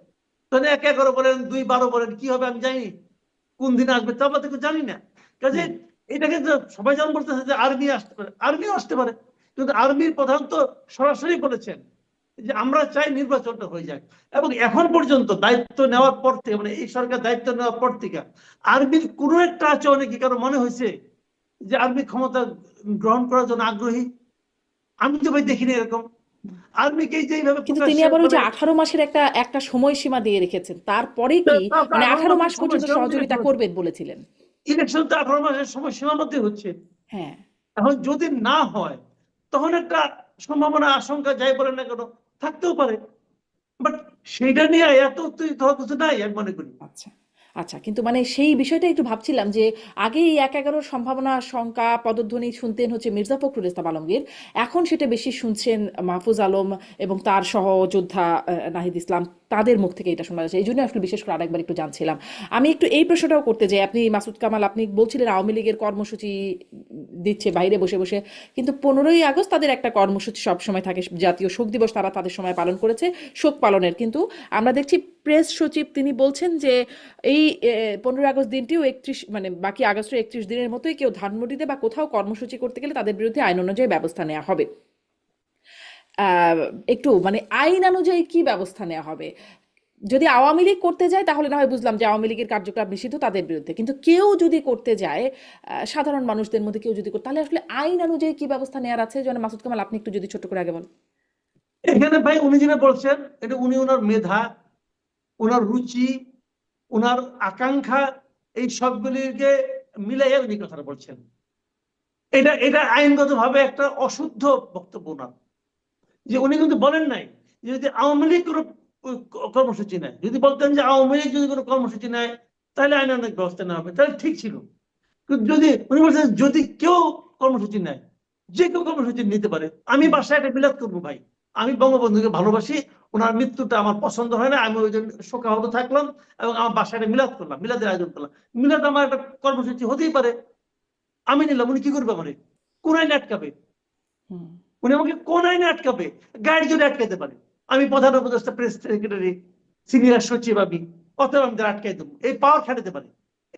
তাহলে ১/১১ বলেন, ২/১২ বলেন, কি হবে আমি জানি, কোন দিন আসবে তা আমরা তো জানি না। কাজে হুম এটাকে সবাই যেমন বলতেছে যে আর্মি আসতে পারে, আর্মিও আসতে পারে, কিন্তু আর্মির প্রধান তো সরাসরি বলেছেন যে আমরা চাই নির্বাচনটা হয়ে যাক। এবং এখন পর্যন্ত দায়িত্ব নেওয়ার পর থেকে, মানে এই সরকার দায়িত্ব নেওয়ার পর থেকে আর্মির কোনো একটা আচরণে কি কারো মনে হয়েছে যে আর্মি ক্ষমতা গ্রহণ করার জন্য আগ্রহী? আমি তো ভাই দেখিনি এরকম। আর্মিকে যেইভাবে কিন্তু তিনি প্রকাশ্যে আবার ওই যে মানে 18 মাসের একটা সময়সীমা দিয়ে রেখেছেন, তারপরে কি মানে 18 মাস পর্যন্ত সহযোগিতা করবেন বলেছিলেন? ইলেকশন তো 18 মাসের সময়সীমার মধ্যে হচ্ছে। হ্যাঁ। এখন যদি না হয় তখন একটা সম্ভাবনা আশঙ্কা যাই বলেন না কেন থাকতেও পারে, বাট সেইটা নিয়ে এত উত্তেজিত হওয়ার কিছু নাই আমি মনে করি। আচ্ছা আচ্ছা, কিন্তু মানে সেই বিষয়টা একটু ভাবছিলাম যে আগে এই 1-11 সম্ভাবনা শঙ্কা পদধ্বনি শুনতেন হচ্ছে মির্জা ফখরুল ইসলাম আলমগীর, এখন সেটা বেশি শুনছেন মাহফুজ আলম এবং তার সহযোদ্ধা নাহিদ ইসলাম, তাদের মুখ থেকে এটা শোনা যাচ্ছে। এই জন্য আসলে বিশেষ করে আরেকবার একটু জানছিলাম। আমি একটু এই প্রশ্নটাও করতে চাই, আপনি মাসুদ কামাল আপনি বলছিলেন আওয়ামী লীগের কর্মসূচি দিচ্ছে বাইরে বসে বসে, কিন্তু 15ই আগস্ট তাদের একটা কর্মসূচি সবসময় থাকে, জাতীয় শোক দিবস তারা তাদের সময় পালন করেছে, শোক পালনের। কিন্তু আমরা দেখছি প্রেস সচিব তিনি বলছেন যে এই 15 আগস্ট দিনটিও 31 মানে বাকি আগস্টের 31 দিনের মতোই কেউ ধানমন্ডিতে বা কোথাও কর্মসূচি করতে গেলে তাদের বিরুদ্ধে আইন অনুযায়ী ব্যবস্থা নেওয়া হবে। একটু মানে আইন অনুযায়ী কি ব্যবস্থা নেওয়া হবে? যদি আওয়ামী লীগ করতে যায় তাহলে না হয় বুঝলাম যে আওয়ামী লীগের কার্যকলাপ নিষিদ্ধ তাদের বিরুদ্ধে, কিন্তু কেউ যদি করতে যায় সাধারণ মানুষদের মধ্যে কেউ যদি করে, তাহলে আসলে আইন অনুযায়ী কি ব্যবস্থা নেওয়ার আছে? যেন মাসুদ কামাল আপনি একটু যদি ছোট করে আগে বলেন। এখানে ভাই উনি যেটা বলছেন এটা উনি ওনার মেধা, ওনার রুচি, ওনার আকাঙ্ক্ষা এই সবগুলিকে মিলাইয়া উনি কথাটা বলছেন। এটা এটা আইনগতভাবে একটা অশুদ্ধ বক্তব্য না, যে উনি কিন্তু বলেন নাই যে যদি আওয়ামী লীগ কোনো কর্মসূচি নেয়, যদি বলতেন যে আওয়ামী লীগ যদি কোনো কর্মসূচি নেয় তাহলে আইনানুগ ব্যবস্থা নেওয়া হবে, তাহলে ঠিক ছিল। কিন্তু যদি উনি বলছেন যদি কেউ কর্মসূচি নেয়, যে কেউ কর্মসূচি নিতে পারে। আমি বাসায় একটা মিলাদ করবো ভাই, আমি বঙ্গবন্ধুকে ভালোবাসি, ওনার মৃত্যুটা আমার পছন্দ হয় না, আমি ওই জন্য শোকাহত থাকলাম এবং আমার বাসায় একটা মিলাদ করলাম, মিলাদের আয়োজন করলাম। মিলাদ আমার একটা কর্মসূচি হতেই পারে, আমি নিলাম। উনি কি করবে আমারে? কোন আইনে আটকাবে? উনি আমাকে কোন আইনে আটকাবে? গাড়ি জোরে আটকাইতে পারে। আমি প্রধান উপদেষ্টা, প্রেস সেক্রেটারি, সিনিয়র সচিব, আমি অতএব আমি তারা আটকাই দেবো, এই পাওয়ার খাটাতে পারে।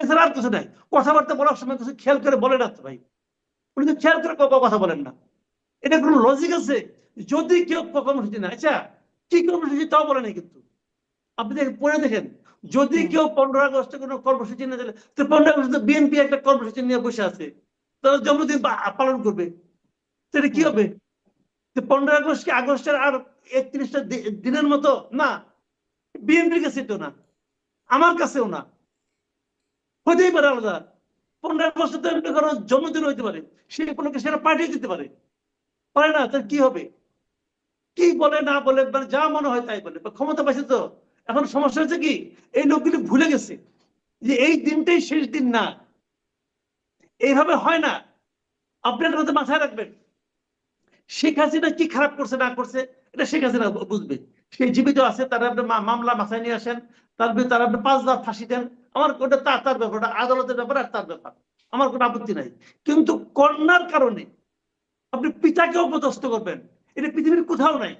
এছাড়া আর কিছু নাই। কথাবার্তা বলার সময় কিছু খেয়াল করে বলে না তো ভাই, উনি তো খেয়াল করে কথা বলেন না। এটা কোনো লজিক আছে? যদি কেউ কর্মসূচি না, আচ্ছা কি কর্মসূচি তাও বলে নাই কিন্তু। আপনি পড়ে দেখেন, যদি কেউ 15 আগস্টে কোনো কর্মসূচি না দিলে, তো 15 আগস্টে বিএনপি একটা কর্মসূচি নিয়ে বসে আছে, তারা জন্মদিন পালন করবে, সেটা কি হবে? 15 আগস্ট কি আগস্টের আর 31টা দিনের মতো না? বিএনপির কাছে তো না, আমার কাছেও না, হতেই পারে আলাদা। 15 আগস্ট তো এমনি কারো জন্মদিন হইতে পারে, সে কোনো সেটা পাঠিয়ে দিতে পারে, পারে না? তার কি হবে? কি বলে না বলে, মানে যা মনে হয় তাই বলে, ক্ষমতা পাইছে তো। এখন সমস্যা হচ্ছে কি, এই লোকগুলি ভুলে গেছে যে এই দিনটাই শেষ দিন না, এইভাবে হয় না। আপনি একটা কথা মাথায় রাখবেন, শেখ হাসিনা কি খারাপ করছে না করছে এটা শেখ হাসিনা বুঝবে। সে জীবিত আছে, তারা আপনি মামলা মাথায় নিয়ে আসেন, তার বিরুদ্ধে তারা আপনি 5 লাখ ফাঁসি দেন, আমার ওটা তার ব্যাপার, ওটা আদালতের ব্যাপার আর তার ব্যাপার, আমার কোনো আপত্তি নাই। কিন্তু কন্যার কারণে আপনি পিতাকে অপদস্থ করবেন, এটা পৃথিবীর কোথাও নাই।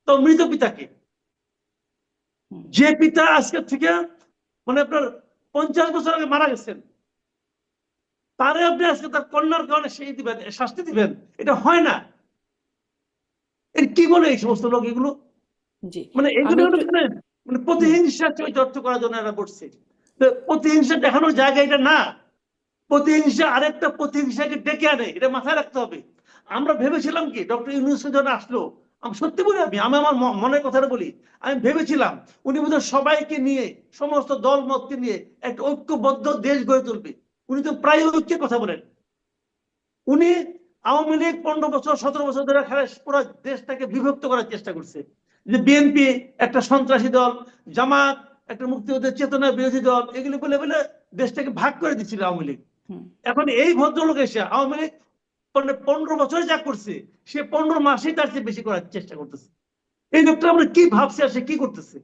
তো মৃত পিতাকে, যে পিতা আজকে থেকে মানে আপনার 50 বছর আগে মারা গেছেন, তারে আপনি আজকে তার কন্যার কারণে সেই দিবেন, শাস্তি দিবেন, এটা হয় না। এর কি বলে এই সমস্ত লোক এগুলো? জি, মানে আমি এগুলো একটু মানে প্রতিহিংসা চরিতার্থ করার জন্য এরা করছে। প্রতিহিংসা দেখানোর জায়গা এটা না। প্রতিহিংসা আরেকটা প্রতিহিংসাকে ডেকে আনে, এটা মাথায় রাখতে হবে। আমরা ভেবেছিলাম কি ডক্টর ইউনূস যখন আসলো, আমি সত্যি বলি, আমি আমার মনের কথাটা বলি, আমি ভেবেছিলাম উনি বোধহয় সবাইকে নিয়ে, সমস্ত দল মতকে নিয়ে একটা ঐক্যবদ্ধ দেশ গড়ে তুলবে। উনি তো প্রায় ঐক্যের কথা বলেন। উনি আওয়ামী লীগ 15 বছর 17 বছর ধরে পুরো দেশটাকে বিভক্ত করার চেষ্টা করছে, যে বিএনপি একটা সন্ত্রাসী দল, জামাত একটা মুক্তিযুদ্ধের চেতনা বিরোধী দল, এগুলি বলে বলে দেশটাকে ভাগ করে দিচ্ছিল আওয়ামী লীগ। এখন এই ভদ্রলোক এসে আওয়ামী লীগ 15 বছর যা করছে, সে 15 মাসেই তার চেয়ে বেশি করার চেষ্টা করতেছে। এই লোকটা আমরা কি ভাবছে আর সে কি করতেছে?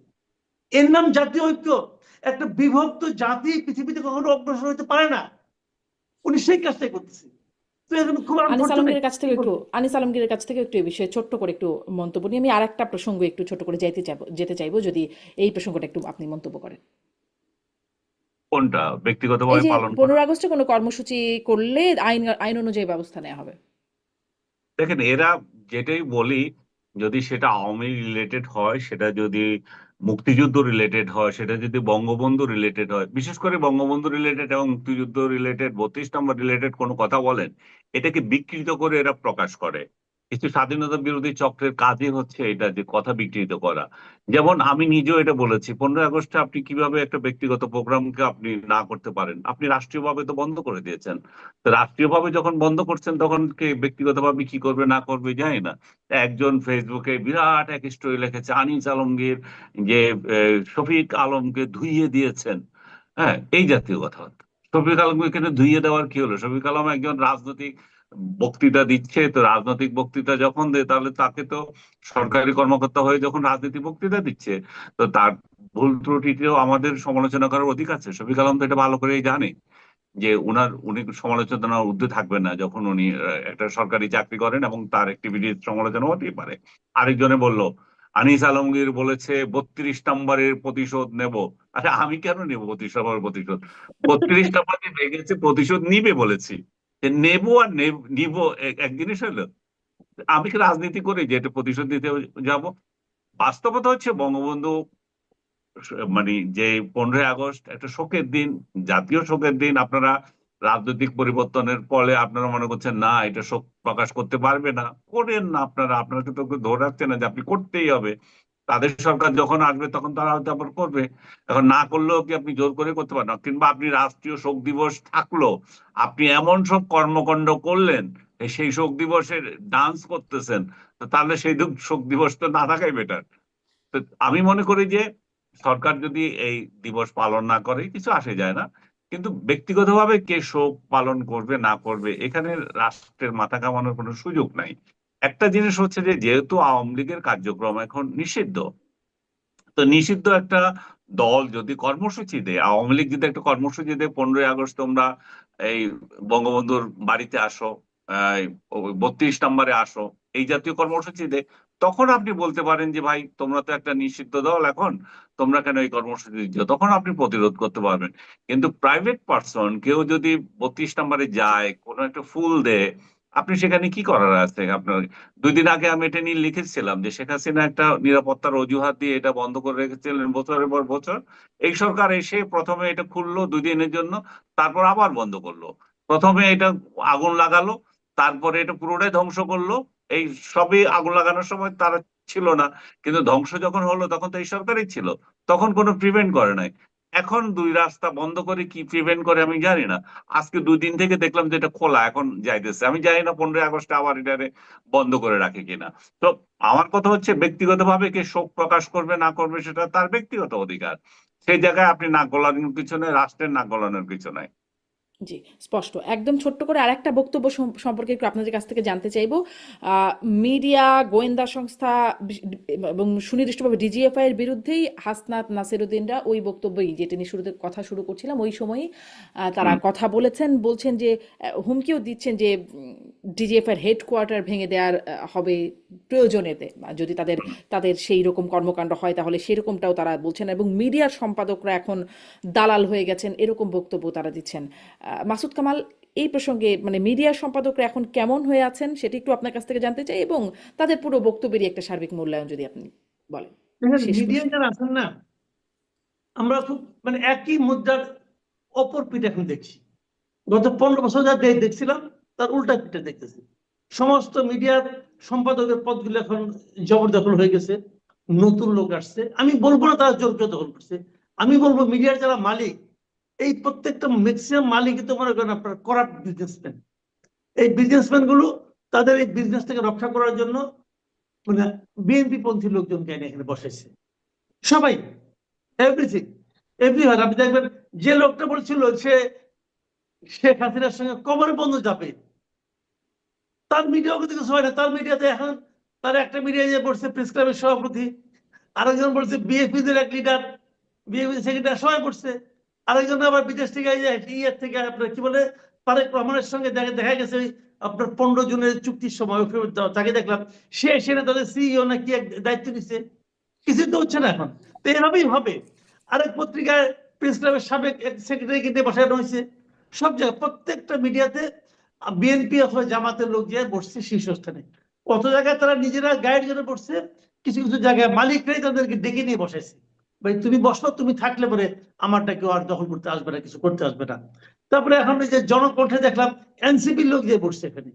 এর নাম জাতীয় ঐক্য? একটা বিভক্ত জাতি পৃথিবীতে কখনো অগ্রসর হতে পারে না। উনি সেই কাজটাই করতেছে। তো এর খুব আনফরচুনেট। আনিস আলমগীরের কাছ থেকে একটু এই বিষয়ে ছোট্ট করে একটু মন্তব্য নিয়ে আমি আরেকটা প্রসঙ্গ একটু ছোট করে যেতে চাইবো, যদি এই প্রসঙ্গটা একটু আপনি মন্তব্য করেন। কোনটা? এই ব্যক্তিগতভাবে যে পালন করা? 15 আগস্টে কোনো কর্মসূচি করলে আইন অনুযায়ী ব্যবস্থা নেওয়া হবে। দেখেন, এরা যেটাই বলি, যদি সেটা আওয়ামী রিলেটেড হয়, সেটা যদি মুক্তিযুদ্ধ রিলেটেড হয়, সেটা যদি বঙ্গবন্ধু রিলেটেড হয়, বিশেষ করে বঙ্গবন্ধু রিলেটেড এবং মুক্তিযুদ্ধ রিলেটেড 32 নম্বর রিলেটেড কোনো কথা বলেন, এটাকে বিকৃত করে এরা প্রকাশ করে। কিছু স্বাধীনতা বিরোধী চক্রের কাজই হচ্ছে এটা, যে কথা বিকৃত করা। যেমন আমি নিজেও এটা বলেছি, 15ই আগস্টে আপনি কিভাবে একটা ব্যক্তিগত প্রোগ্রামকে আপনি না করতে পারেন? আপনি রাষ্ট্রীয়ভাবে তো বন্ধ করে দিয়েছেন। তো রাষ্ট্রীয়ভাবে যখন বন্ধ করছেন, তখন কে ব্যক্তিগতভাবে কি করবে না করবে জানি না। একজন ফেসবুকে বিরাট এক স্টোরি লিখেছে, আনিস আলমগীর যে শফিক আলমকে ধুইয়ে দিয়েছেন। হ্যাঁ, এই জাতীয় কথাবার্তা। শফিক আলমকে এখানে ধুইয়ে দেওয়ার কি হলো? শফিক আলম একজন রাজনৈতিক বক্তৃতা দিচ্ছে, তো রাজনৈতিক বক্তৃতা যখন দেয়, তাহলে তাকে তো সরকারি কর্মকর্তা হয়ে যখন রাজনীতি বক্তৃতা দিচ্ছে, তো তার ভুল ত্রুটিতেও আমাদের সমালোচনা করার অধিকার আছে। শফিক আলম তো এটা ভালো করেই জানে যে উনি সমালোচনার ঊর্ধ্বে থাকবেন না, যখন উনি একটা সরকারি চাকরি করেন, এবং তার অ্যাক্টিভিটির সমালোচনা হতেই পারে। আরেকজনে বলল, আনিস আলমগীর বলেছে 32 নম্বরের প্রতিশোধ নেব। আচ্ছা, আমি কেন নেব 32 নম্বরের প্রতিশোধ? 32 নম্বর যে ভেঙেছে, প্রতিশোধ নিবে বলেছি। যে নেব আর নিব এক জিনিস হলো? আমি কি রাজনীতি করি যে এটা প্রতিশোধ নিতে যাব? বাস্তবতা হচ্ছে বঙ্গবন্ধু মানে যে 15ই আগস্ট একটা শোকের দিন, জাতীয় শোকের দিন। আপনারা রাজনৈতিক পরিবর্তনের ফলে আপনারা মনে করছেন না এটা শোক প্রকাশ করতে পারবে না, করেন না। আপনারা তো ধরে রাখছেন না যে আপনি করতেই হবে। তাদের সরকার যখন আসবে তখন তারা হয়তো আবার করবে। এখন না করলেও কি আপনি জোর করে করতে পারেন না? কিংবা আপনি রাষ্ট্রীয় শোক দিবস থাকলো, আপনি এমন সব কর্মকাণ্ড করলেন, সেই শোক দিবসের ডান্স করতেছেন, তো তাহলে সেই শোক দিবস তো না থাকাই বেটার। তো আমি মনে করি যে সরকার যদি এই দিবস পালন না করে, কিছু আসে যায় না। কিন্তু ব্যক্তিগতভাবে কে শোক পালন করবে না করবে, এখানে রাষ্ট্রের মাথা কামানোর কোনো সুযোগ নাই। একটা জিনিস হচ্ছে যে, যেহেতু আওয়ামী লীগের কার্যক্রম এখন নিষিদ্ধ, তো নিষিদ্ধ একটা দল যদি কর্মসূচি দেয়, আওয়ামী লীগ যদি একটা কর্মসূচি দেয়, 15ই আগস্ট তোমরা এই বঙ্গবন্ধুর বাড়িতে আসো, 32 নম্বরে আসো, এই জাতীয় কর্মসূচি দেয়, তখন আপনি বলতে পারেন যে ভাই তোমরা তো একটা নিষিদ্ধ দল, এখন তোমরা কেন এই কর্মসূচি দিচ্ছ, তখন আপনি প্রতিরোধ করতে পারবেন। কিন্তু প্রাইভেট পার্সন কেউ যদি 32 নম্বরে যায়, কোনো একটা ফুল দেয়, আপনি সেখানে কি করার আছে আপনার? 2 দিন আগে আমি এটা নিয়ে লিখেছিলাম যে শেখ হাসিনা একটা নিরাপত্তার অজুহাত দিয়ে এটা বন্ধ করে রেখেছিলেন বছরের পর বছর। এই সরকার এসে প্রথমে এটা খুললো 2 দিনের জন্য, তারপর আবার বন্ধ করলো। প্রথমে এটা আগুন লাগালো, তারপরে এটা পুরোটাই ধ্বংস করলো। এই সবই আগুন লাগানোর সময় তারা ছিল না, কিন্তু ধ্বংস যখন হলো তখন তো এই সরকারই ছিল, তখন কোনো প্রিভেন্ট করে নাই। এখন 2 রাস্তা বন্ধ করে কি প্রিভেন্ট করে আমি জানি না। আজকে 2 দিন থেকে দেখলাম যে এটা খোলা, এখন যাইতেছে। আমি জানি না 15ই আগস্টে আবার এটা বন্ধ করে রাখে কিনা। তো আমার কথা হচ্ছে, ব্যক্তিগতভাবে কে শোক প্রকাশ করবে না করবে সেটা তার ব্যক্তিগত অধিকার। সেই জায়গায় আপনি নাক গলানোর পিছনে, রাষ্ট্রের নাক গলানোর পিছনে। জি, স্পষ্ট। একদম ছোট্ট করে আরেকটা বক্তব্য সম্পর্কে একটু আপনাদের কাছ থেকে জানতে চাইবো। মিডিয়া, গোয়েন্দা সংস্থা এবং সুনির্দিষ্টভাবে ডিজিএফআই এর বিরুদ্ধেই হাসনাত নাসিরুদ্দিনরা ওই বক্তব্যই, যেটা নিয়ে শুরুতে কথা শুরু করছিলাম, ওই সময়ই তারা হুম। কথা বলেছেন, বলছেন যে হুমকিও দিচ্ছেন যে ডিজিএফআই এর হেডকোয়ার্টার ভেঙে দেওয়ার হবে প্রয়োজনেতে, যদি তাদের তাদের সেই রকম কর্মকাণ্ড হয়, তাহলে সেরকমটাও তারা বলছেন। এবং মিডিয়ার সম্পাদকরা এখন দালাল হয়ে গেছেন, এরকম বক্তব্য তারা দিচ্ছেন। মাসুদ কামাল, এই প্রসঙ্গে মানে মিডিয়ার সম্পাদকরা এখন কেমন হয়ে আছেন সেটা একটু আপনার কাছ থেকে জানতে চাই, এবং তাদের পুরো বক্তব্যেরই একটা সার্বিক মূল্যায়ন যদি আপনি বলেন। শেষ মিডিয়া প্রশ্ন। যারা আছেন না, আমরা খুব মানে একই মুদ্রার অপর পিঠ এখন দেখছি। গত 15 বছর যা দেখছিলাম, তার উল্টা পিঠে দেখতেছি। সমস্ত মিডিয়ার সম্পাদকের পদগুলো এখন জবরদখল হয়ে গেছে, নতুন লোক আসছে। আমি বলবো না তারা জোর করে দখল করছে, আমি বলবো মিডিয়ার যারা মালিক, এই প্রত্যেকটা ম্যাক্সিমাম মালিকই তো মনে করেন আপনার করাপ্ট বিজনেসম্যান। এই বিজনেসম্যান গুলো তাদের এই বিজনেস থেকে রক্ষা করার জন্য মানে বিএনপি পন্থী লোকজনকে এনে এখানে বসাইছে সবাই, এভরিথিং এভরিওয়ার। আপনি দেখবেন যে লোকটা বলছিল সে শেখ হাসিনার সঙ্গে কবরে বন্ধু যাবে, তার মিডিয়া কিন্তু কিছু হয় না। তার মিডিয়াতে এখন তার একটা মিডিয়া যে পড়ছে প্রেস ক্লাবের সভাপতি, আরেকজন পড়ছে বিএনপি দের এক লিডার, বিএনপি সেক্রেটারি, সবাই পড়ছে। আরেকজন আবার বিদেশ থেকে ইয়ের থেকে আপনার কি বলে তারেক রহমানের সঙ্গে দেখা গেছে আপনার 15 জুনের চুক্তির সময় তাকে দেখলাম, সে সেটা তাদের সিইও নাকি এক দায়িত্ব নিচ্ছে। কিছু তো হচ্ছে না এখন। তো এভাবেই হবে। আরেক পত্রিকায় প্রেস ক্লাবের সাবেক সেক্রেটারি কিন্তু বসানো হয়েছে। সব জায়গায় প্রত্যেকটা মিডিয়াতে বিএনপি অথবা জামাতের লোক যে বসছে শীর্ষস্থানে। কত জায়গায় তারা নিজেরা গাইড করে বসছে, কিছু কিছু জায়গায় মালিকরাই তাদেরকে ডেকে নিয়ে বসাইছে, ভাই তুমি বসো, তুমি থাকলে পরে আমারটা কেউ আর দখল করতে আসবে না, কিছু করতে আসবে না। তারপরে এখন এই যে জনকণ্ঠে দেখলাম এনসিপির লোক যে বসছে এখানে,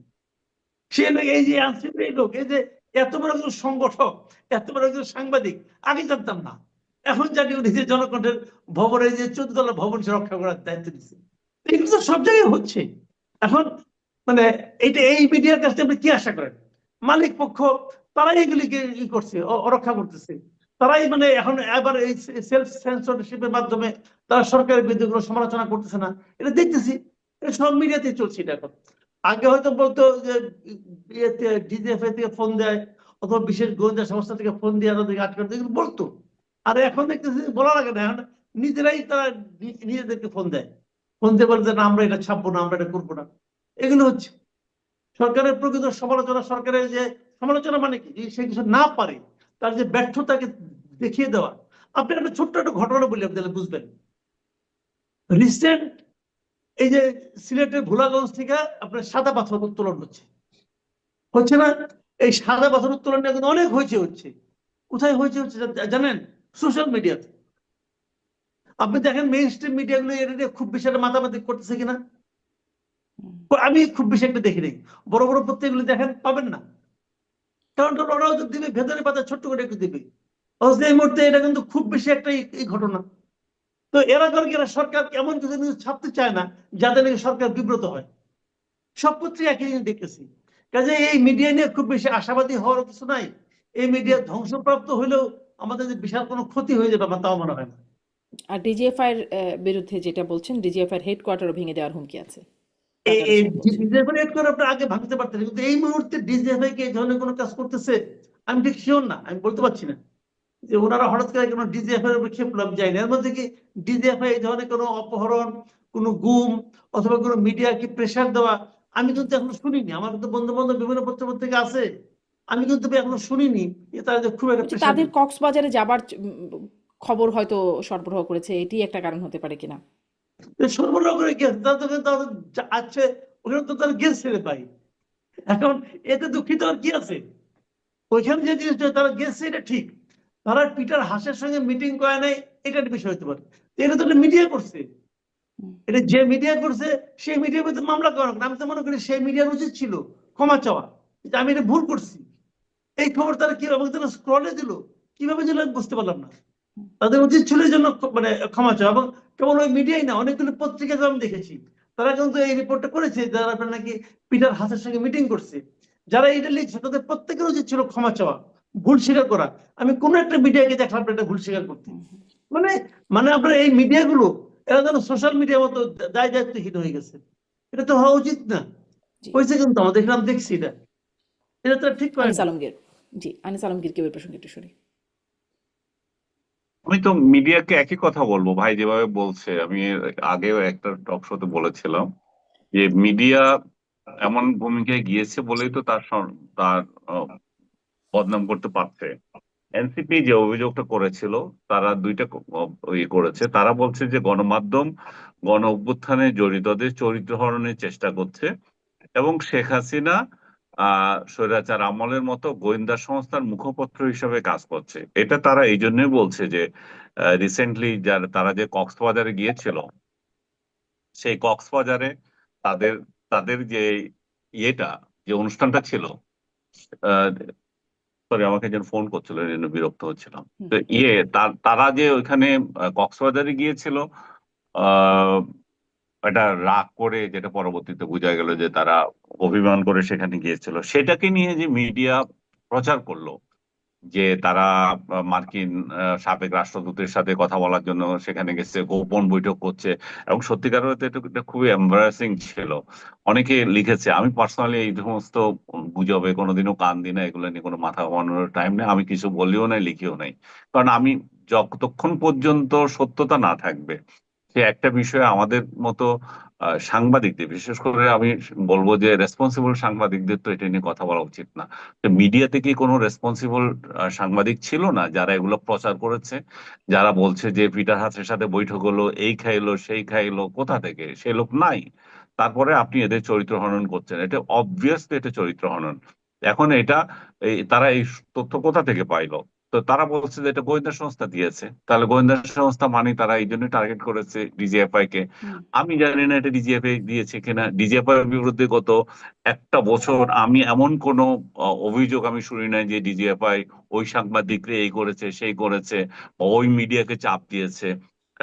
সে লোক এই যে আনসিপি এই লোক এই যে এত বড় একজন সংগঠক, এত বড় একজন সাংবাদিক, আগে জানতাম না, এখন জানি উনি যে জনকণ্ঠের ভবনের যে 14 তলা ভবন সে রক্ষা করার দায়িত্ব দিচ্ছে। এগুলো তো সব জায়গায় হচ্ছে। এখন মানে এইটা এই মিডিয়ার কাছ থেকে আপনি কি আশা করেন? মালিক পক্ষ তারাই এগুলিকে ই করছে, রক্ষা করতেছে, তারাই মানে এখন এবার এই সেলফ সেন্সরশিপের মাধ্যমে তারা সরকারের বিরুদ্ধে কোনো সমালোচনা করতেছে না, এটা দেখতেছি। এটা সব মিডিয়াতে চলছে এটা এখন। আগে হয়তো বলতো যে ডিজিএফআই থেকে ফোন দেয় অথবা বিশেষ গোয়েন্দা সংস্থা থেকে ফোন দিয়ে তাদেরকে আটকে এগুলো বলতো। আর এখন দেখতেছি বলা লাগে না, এখন নিজেরাই তারা নিজেদেরকে ফোন দেয়, ফোন দিয়ে বলে যে না আমরা এটা ছাপবো না, আমরা এটা করবো না। এগুলো হচ্ছে সরকারের প্রকৃত সমালোচনা। সরকারের যে সমালোচনা মানে কি, সে কিছু না পারে তার যে ব্যর্থতাকে দেখিয়ে দেওয়া। আপনি একটা ছোট্ট একটা ঘটনা বলি আপনি বুঝবেন। রিসেন্ট এই যে সিলেটের ভোলাগঞ্জ থেকে আপনার সাদা পাথর উত্তোলন হচ্ছে না? এই সাদা পাথর উত্তোলনটা কিন্তু অনেক হচ্ছে। কোথায় হচ্ছে জানেন? সোশ্যাল মিডিয়াতে। আপনি দেখেন মেইন স্ট্রিম মিডিয়াগুলো এটা নিয়ে খুব বেশি একটা মাতামাতি করতেছে কিনা, আমি খুব বেশি একটা দেখি নাই। বড় বড় পত্রিকাগুলো দেখেন, পাবেন না, কারণ ওরাও তো দিবে ভেতরে পাতা ছোট্ট করে একটু দিবে। অথচ এই মুহূর্তে এটা কিন্তু খুব বেশি একটা এই ঘটনা। তো এরা করে এরা সরকার এমন কিছু নিউজ ছাপতে চায় না যাতে নাকি সরকার বিব্রত হয়। সব পত্রিকা একই জিনিস দেখতেছি। কাজে এই মিডিয়া নিয়ে খুব বেশি আশাবাদী হওয়ার কিছু নাই। এই মিডিয়া ধ্বংসপ্রাপ্ত হইলেও আমাদের যে বিশাল কোনো ক্ষতি হয়ে যাবে আমার তাও মনে হয় না। আর ডিজিএফআই এর বিরুদ্ধে যেটা বলছেন, ডিজিএফআই এর হেডকোয়ার্টারও ভেঙে দেওয়ার হুমকি আছে, সরকারের সঙ্গে বলছেন। ডিজিএফআই আপনার আগে ভাঙতে পারতেন, কিন্তু এই মুহূর্তে ডিজিএফআই কে এই ধরনের কোনো কাজ করতেছে আমি ঠিক শিওর না, আমি বলতে পারছি না যে ওনারা হঠাৎ করে কোনো ডিজিএফআই এর উপর ক্ষেপলাম যায় না। এর মধ্যে কি ডিজিএফআই এই ধরনের কোনো অপহরণ, কোনো গুম অথবা কোনো মিডিয়াকে প্রেশার দেওয়া আমি কিন্তু এখনো শুনিনি। আমার কিন্তু বন্ধু বান্ধব বিভিন্ন পত্রিকা আছে, আমি কিন্তু এখনো শুনিনি যে তারা যে খুব একটা ওই যে প্রেশার তাদের কক্সবাজারে যাবার খবর হয়তো সরবরাহ করেছে, এটি একটা কারণ হতে পারে কিনা। সরবরাহ করে গেছে, তারা তো কিন্তু আছে ওখানে, তো তারা গেছে রে ভাই। এখন এতে দুঃখিত আর কি আছে? ওইখানে যে জিনিসটা তারা গেছে এটা ঠিক, তারা পিটার হাসের সঙ্গে মিটিং করে নাই এটা একটা বিষয় হতে পারে। এটা তো মিডিয়া করছে, এটা যে মিডিয়া করছে সেই মিডিয়ার মধ্যে মামলা করা। আমি তো মনে করি সেই মিডিয়ার উচিত ছিল ক্ষমা চাওয়া, যে আমি এটা ভুল করছি। এই খবর তারা কিভাবে তারা স্ক্রলে দিল, কিভাবে দিল আমি বুঝতে পারলাম না। তাদের উচিত ছিল এই জন্য মানে ক্ষমা চাওয়া। এবং কেবল ওই মিডিয়াই না, অনেকগুলো পত্রিকাতে আমি দেখেছি তারা কিন্তু এই রিপোর্টটা করেছে যারা আপনার নাকি পিটার হাসের সঙ্গে মিটিং করছে। যারা এটা লিখছে তাদের প্রত্যেকের উচিত ছিল ক্ষমা চাওয়া, ভুল স্বীকার করা। আমি কোন একটা মিডিয়াকে দেখলাম এটা ভুল স্বীকার করতে। মানে মানে আপনার এই মিডিয়াগুলো এরা যেন সোশ্যাল মিডিয়ার মতো দায় দায়িত্বহীন হয়ে গেছে। এটা তো হওয়া উচিত না। জি। হয়েছে কিন্তু আমাদের এখানে আমি দেখছি এটা, এটা তো ঠিক করে আনিস না। আলমগীর, জি আনিস আলমগীরকে ওই প্রসঙ্গে একটু শুনি। আমি তো মিডিয়াকে একই কথা বলবো ভাই, যেভাবে বলছে। আমি এর আগেও একটা টক শোতে বলেছিলাম যে মিডিয়া এমন ভূমিকায় গিয়েছে বলেই তো তার বদনাম করতে পারছে। এনসিপি যে অভিযোগটা করেছিল, তারা দুইটা করেছে। তারা বলছে যে গণমাধ্যম গণ অভ্যুত্থানে জড়িতদের চরিত্র হরণের চেষ্টা করছে এবং শেখ হাসিনা স্বৈরাচার আমলের মতো গোয়েন্দা সংস্থার মুখপত্র হিসেবে কাজ করছে। এটা তারা এই জন্যই বলছে যে রিসেন্টলি তারা যে কক্সবাজারে গিয়েছিল, সেই কক্সবাজারে তাদের তাদের যে ইয়েটা, যে অনুষ্ঠানটা ছিল, সরি আমাকে যেন ফোন করছিল, এই জন্য বিরক্ত হচ্ছিলাম। তো তারা যে ওইখানে কক্সবাজারে গিয়েছিল, আহ এটা রাগ করে, যেটা পরবর্তীতে বোঝা গেল যে তারা অভিমান করে সেখানে গিয়েছিল, সেটাকে নিয়ে যে মিডিয়া প্রচার করলো যে তারা মার্কিন সাবেক রাষ্ট্রদূতের সাথে কথা বলার জন্য সেখানে গেছে, গোপন বৈঠক করছে। এবং সত্যিকার অর্থে এটা খুবই এম্বারাসিং ছিল। অনেকে লিখেছে, আমি পার্সোনালি এই সমস্ত গুজবে কোনোদিনও কান দিই না, এগুলো নিয়ে কোনো মাথা ঘামানোর টাইম নেই, আমি কিছু বলিও নাই, লিখিও নাই। কারণ আমি যতক্ষণ পর্যন্ত সত্যতা না থাকবে, সে একটা বিষয়ে আমাদের মতো সাংবাদিকদের, বিশেষ করে আমি বলবো যে রেসপন্সিবল সাংবাদিকদের তো এটা নিয়ে কথা বলা উচিত না। তো মিডিয়াতে কি কোনো রেসপন্সিবল সাংবাদিক ছিল না যারা এগুলো প্রচার করেছে, যারা বলছে যে পিটার হাসের সাথে বৈঠক হলো, এই খাইলো সেই খাইলো, কোথা থেকে? সে লোক নাই। তারপরে আপনি এদের চরিত্র হনন করছেন, এটা অবভিয়াসলি এটা চরিত্র হনন। এখন এটা তারা এই তথ্য কোথা থেকে পাইলো? তো তো তারা বলছে যে এটা গোয়েন্দা সংস্থা দিয়েছে, তাহলে গোয়েন্দা সংস্থা মানে তারা এই জন্য টার্গেট করেছে ডিজিএফআই কে। হুম। আমি জানি না এটা ডিজিএফআই দিয়েছে কিনা। ডিজিএফআই এর বিরুদ্ধে গত একটা বছর আমি এমন কোন অভিযোগ আমি শুনি নাই যে ডিজিএফআই ওই সাংবাদিকরে এই করেছে সেই করেছে বা ওই মিডিয়াকে চাপ দিয়েছে।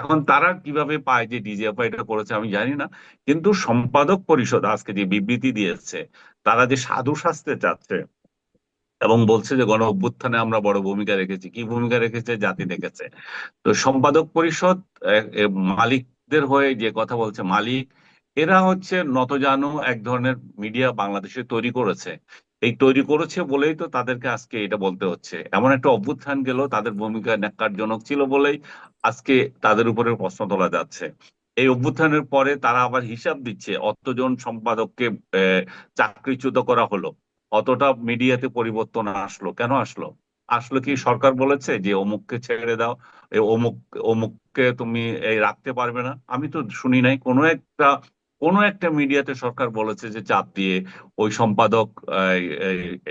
এখন তারা কিভাবে পায় যে ডিজিএফআই এটা করেছে আমি জানি না, কিন্তু সম্পাদক পরিষদ আজকে যে বিবৃতি দিয়েছে, তারা যে সাধু শাস্তে চাচ্ছে এবং বলছে যে গণ অভ্যুত্থানে আমরা বড় ভূমিকা রেখেছি, কি ভূমিকা রেখেছে জাতি দেখেছে। তো সম্পাদক পরিষদ মালিকদের হয়ে যে কথা বলছে, মালিক এরা হচ্ছে নতজানু এক ধরনের মিডিয়া বাংলাদেশে তৈরি করেছে। এই তৈরি করেছে বলেই তো তাদেরকে আজকে এটা বলতে হচ্ছে। এমন একটা অভ্যুত্থান গেল, তাদের ভূমিকা ন্যাক্কারজনক ছিল বলেই আজকে তাদের উপরে প্রশ্ন তোলা যাচ্ছে। এই অভ্যুত্থানের পরে তারা আবার হিসাব দিচ্ছে অতজন সম্পাদককে চাকরিচ্যুত করা হলো, অতটা মিডিয়াতে পরিবর্তন আসলো, কেন আসলো? আসলো কি সরকার বলেছে যে অমুককে ছেড়ে দাও, অমুককে তুমি এই রাখতে পারবে না? আমি তো শুনি নাই কোনো একটা মিডিয়াতে সরকার বলেছে যে চাপ দিয়ে ওই সম্পাদক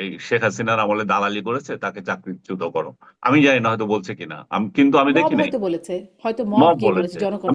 এই শেখ হাসিনার আমলে দালালি করেছে তাকে চাকরিচ্যুত করো। আমি জানি না, হয়তো বলছে কিনা, কিন্তু আমি মব দেখি নাই। হয়তো বলেছে, হয়তো মব মব গিয়ে বলেছে, বলেছে। জনগণ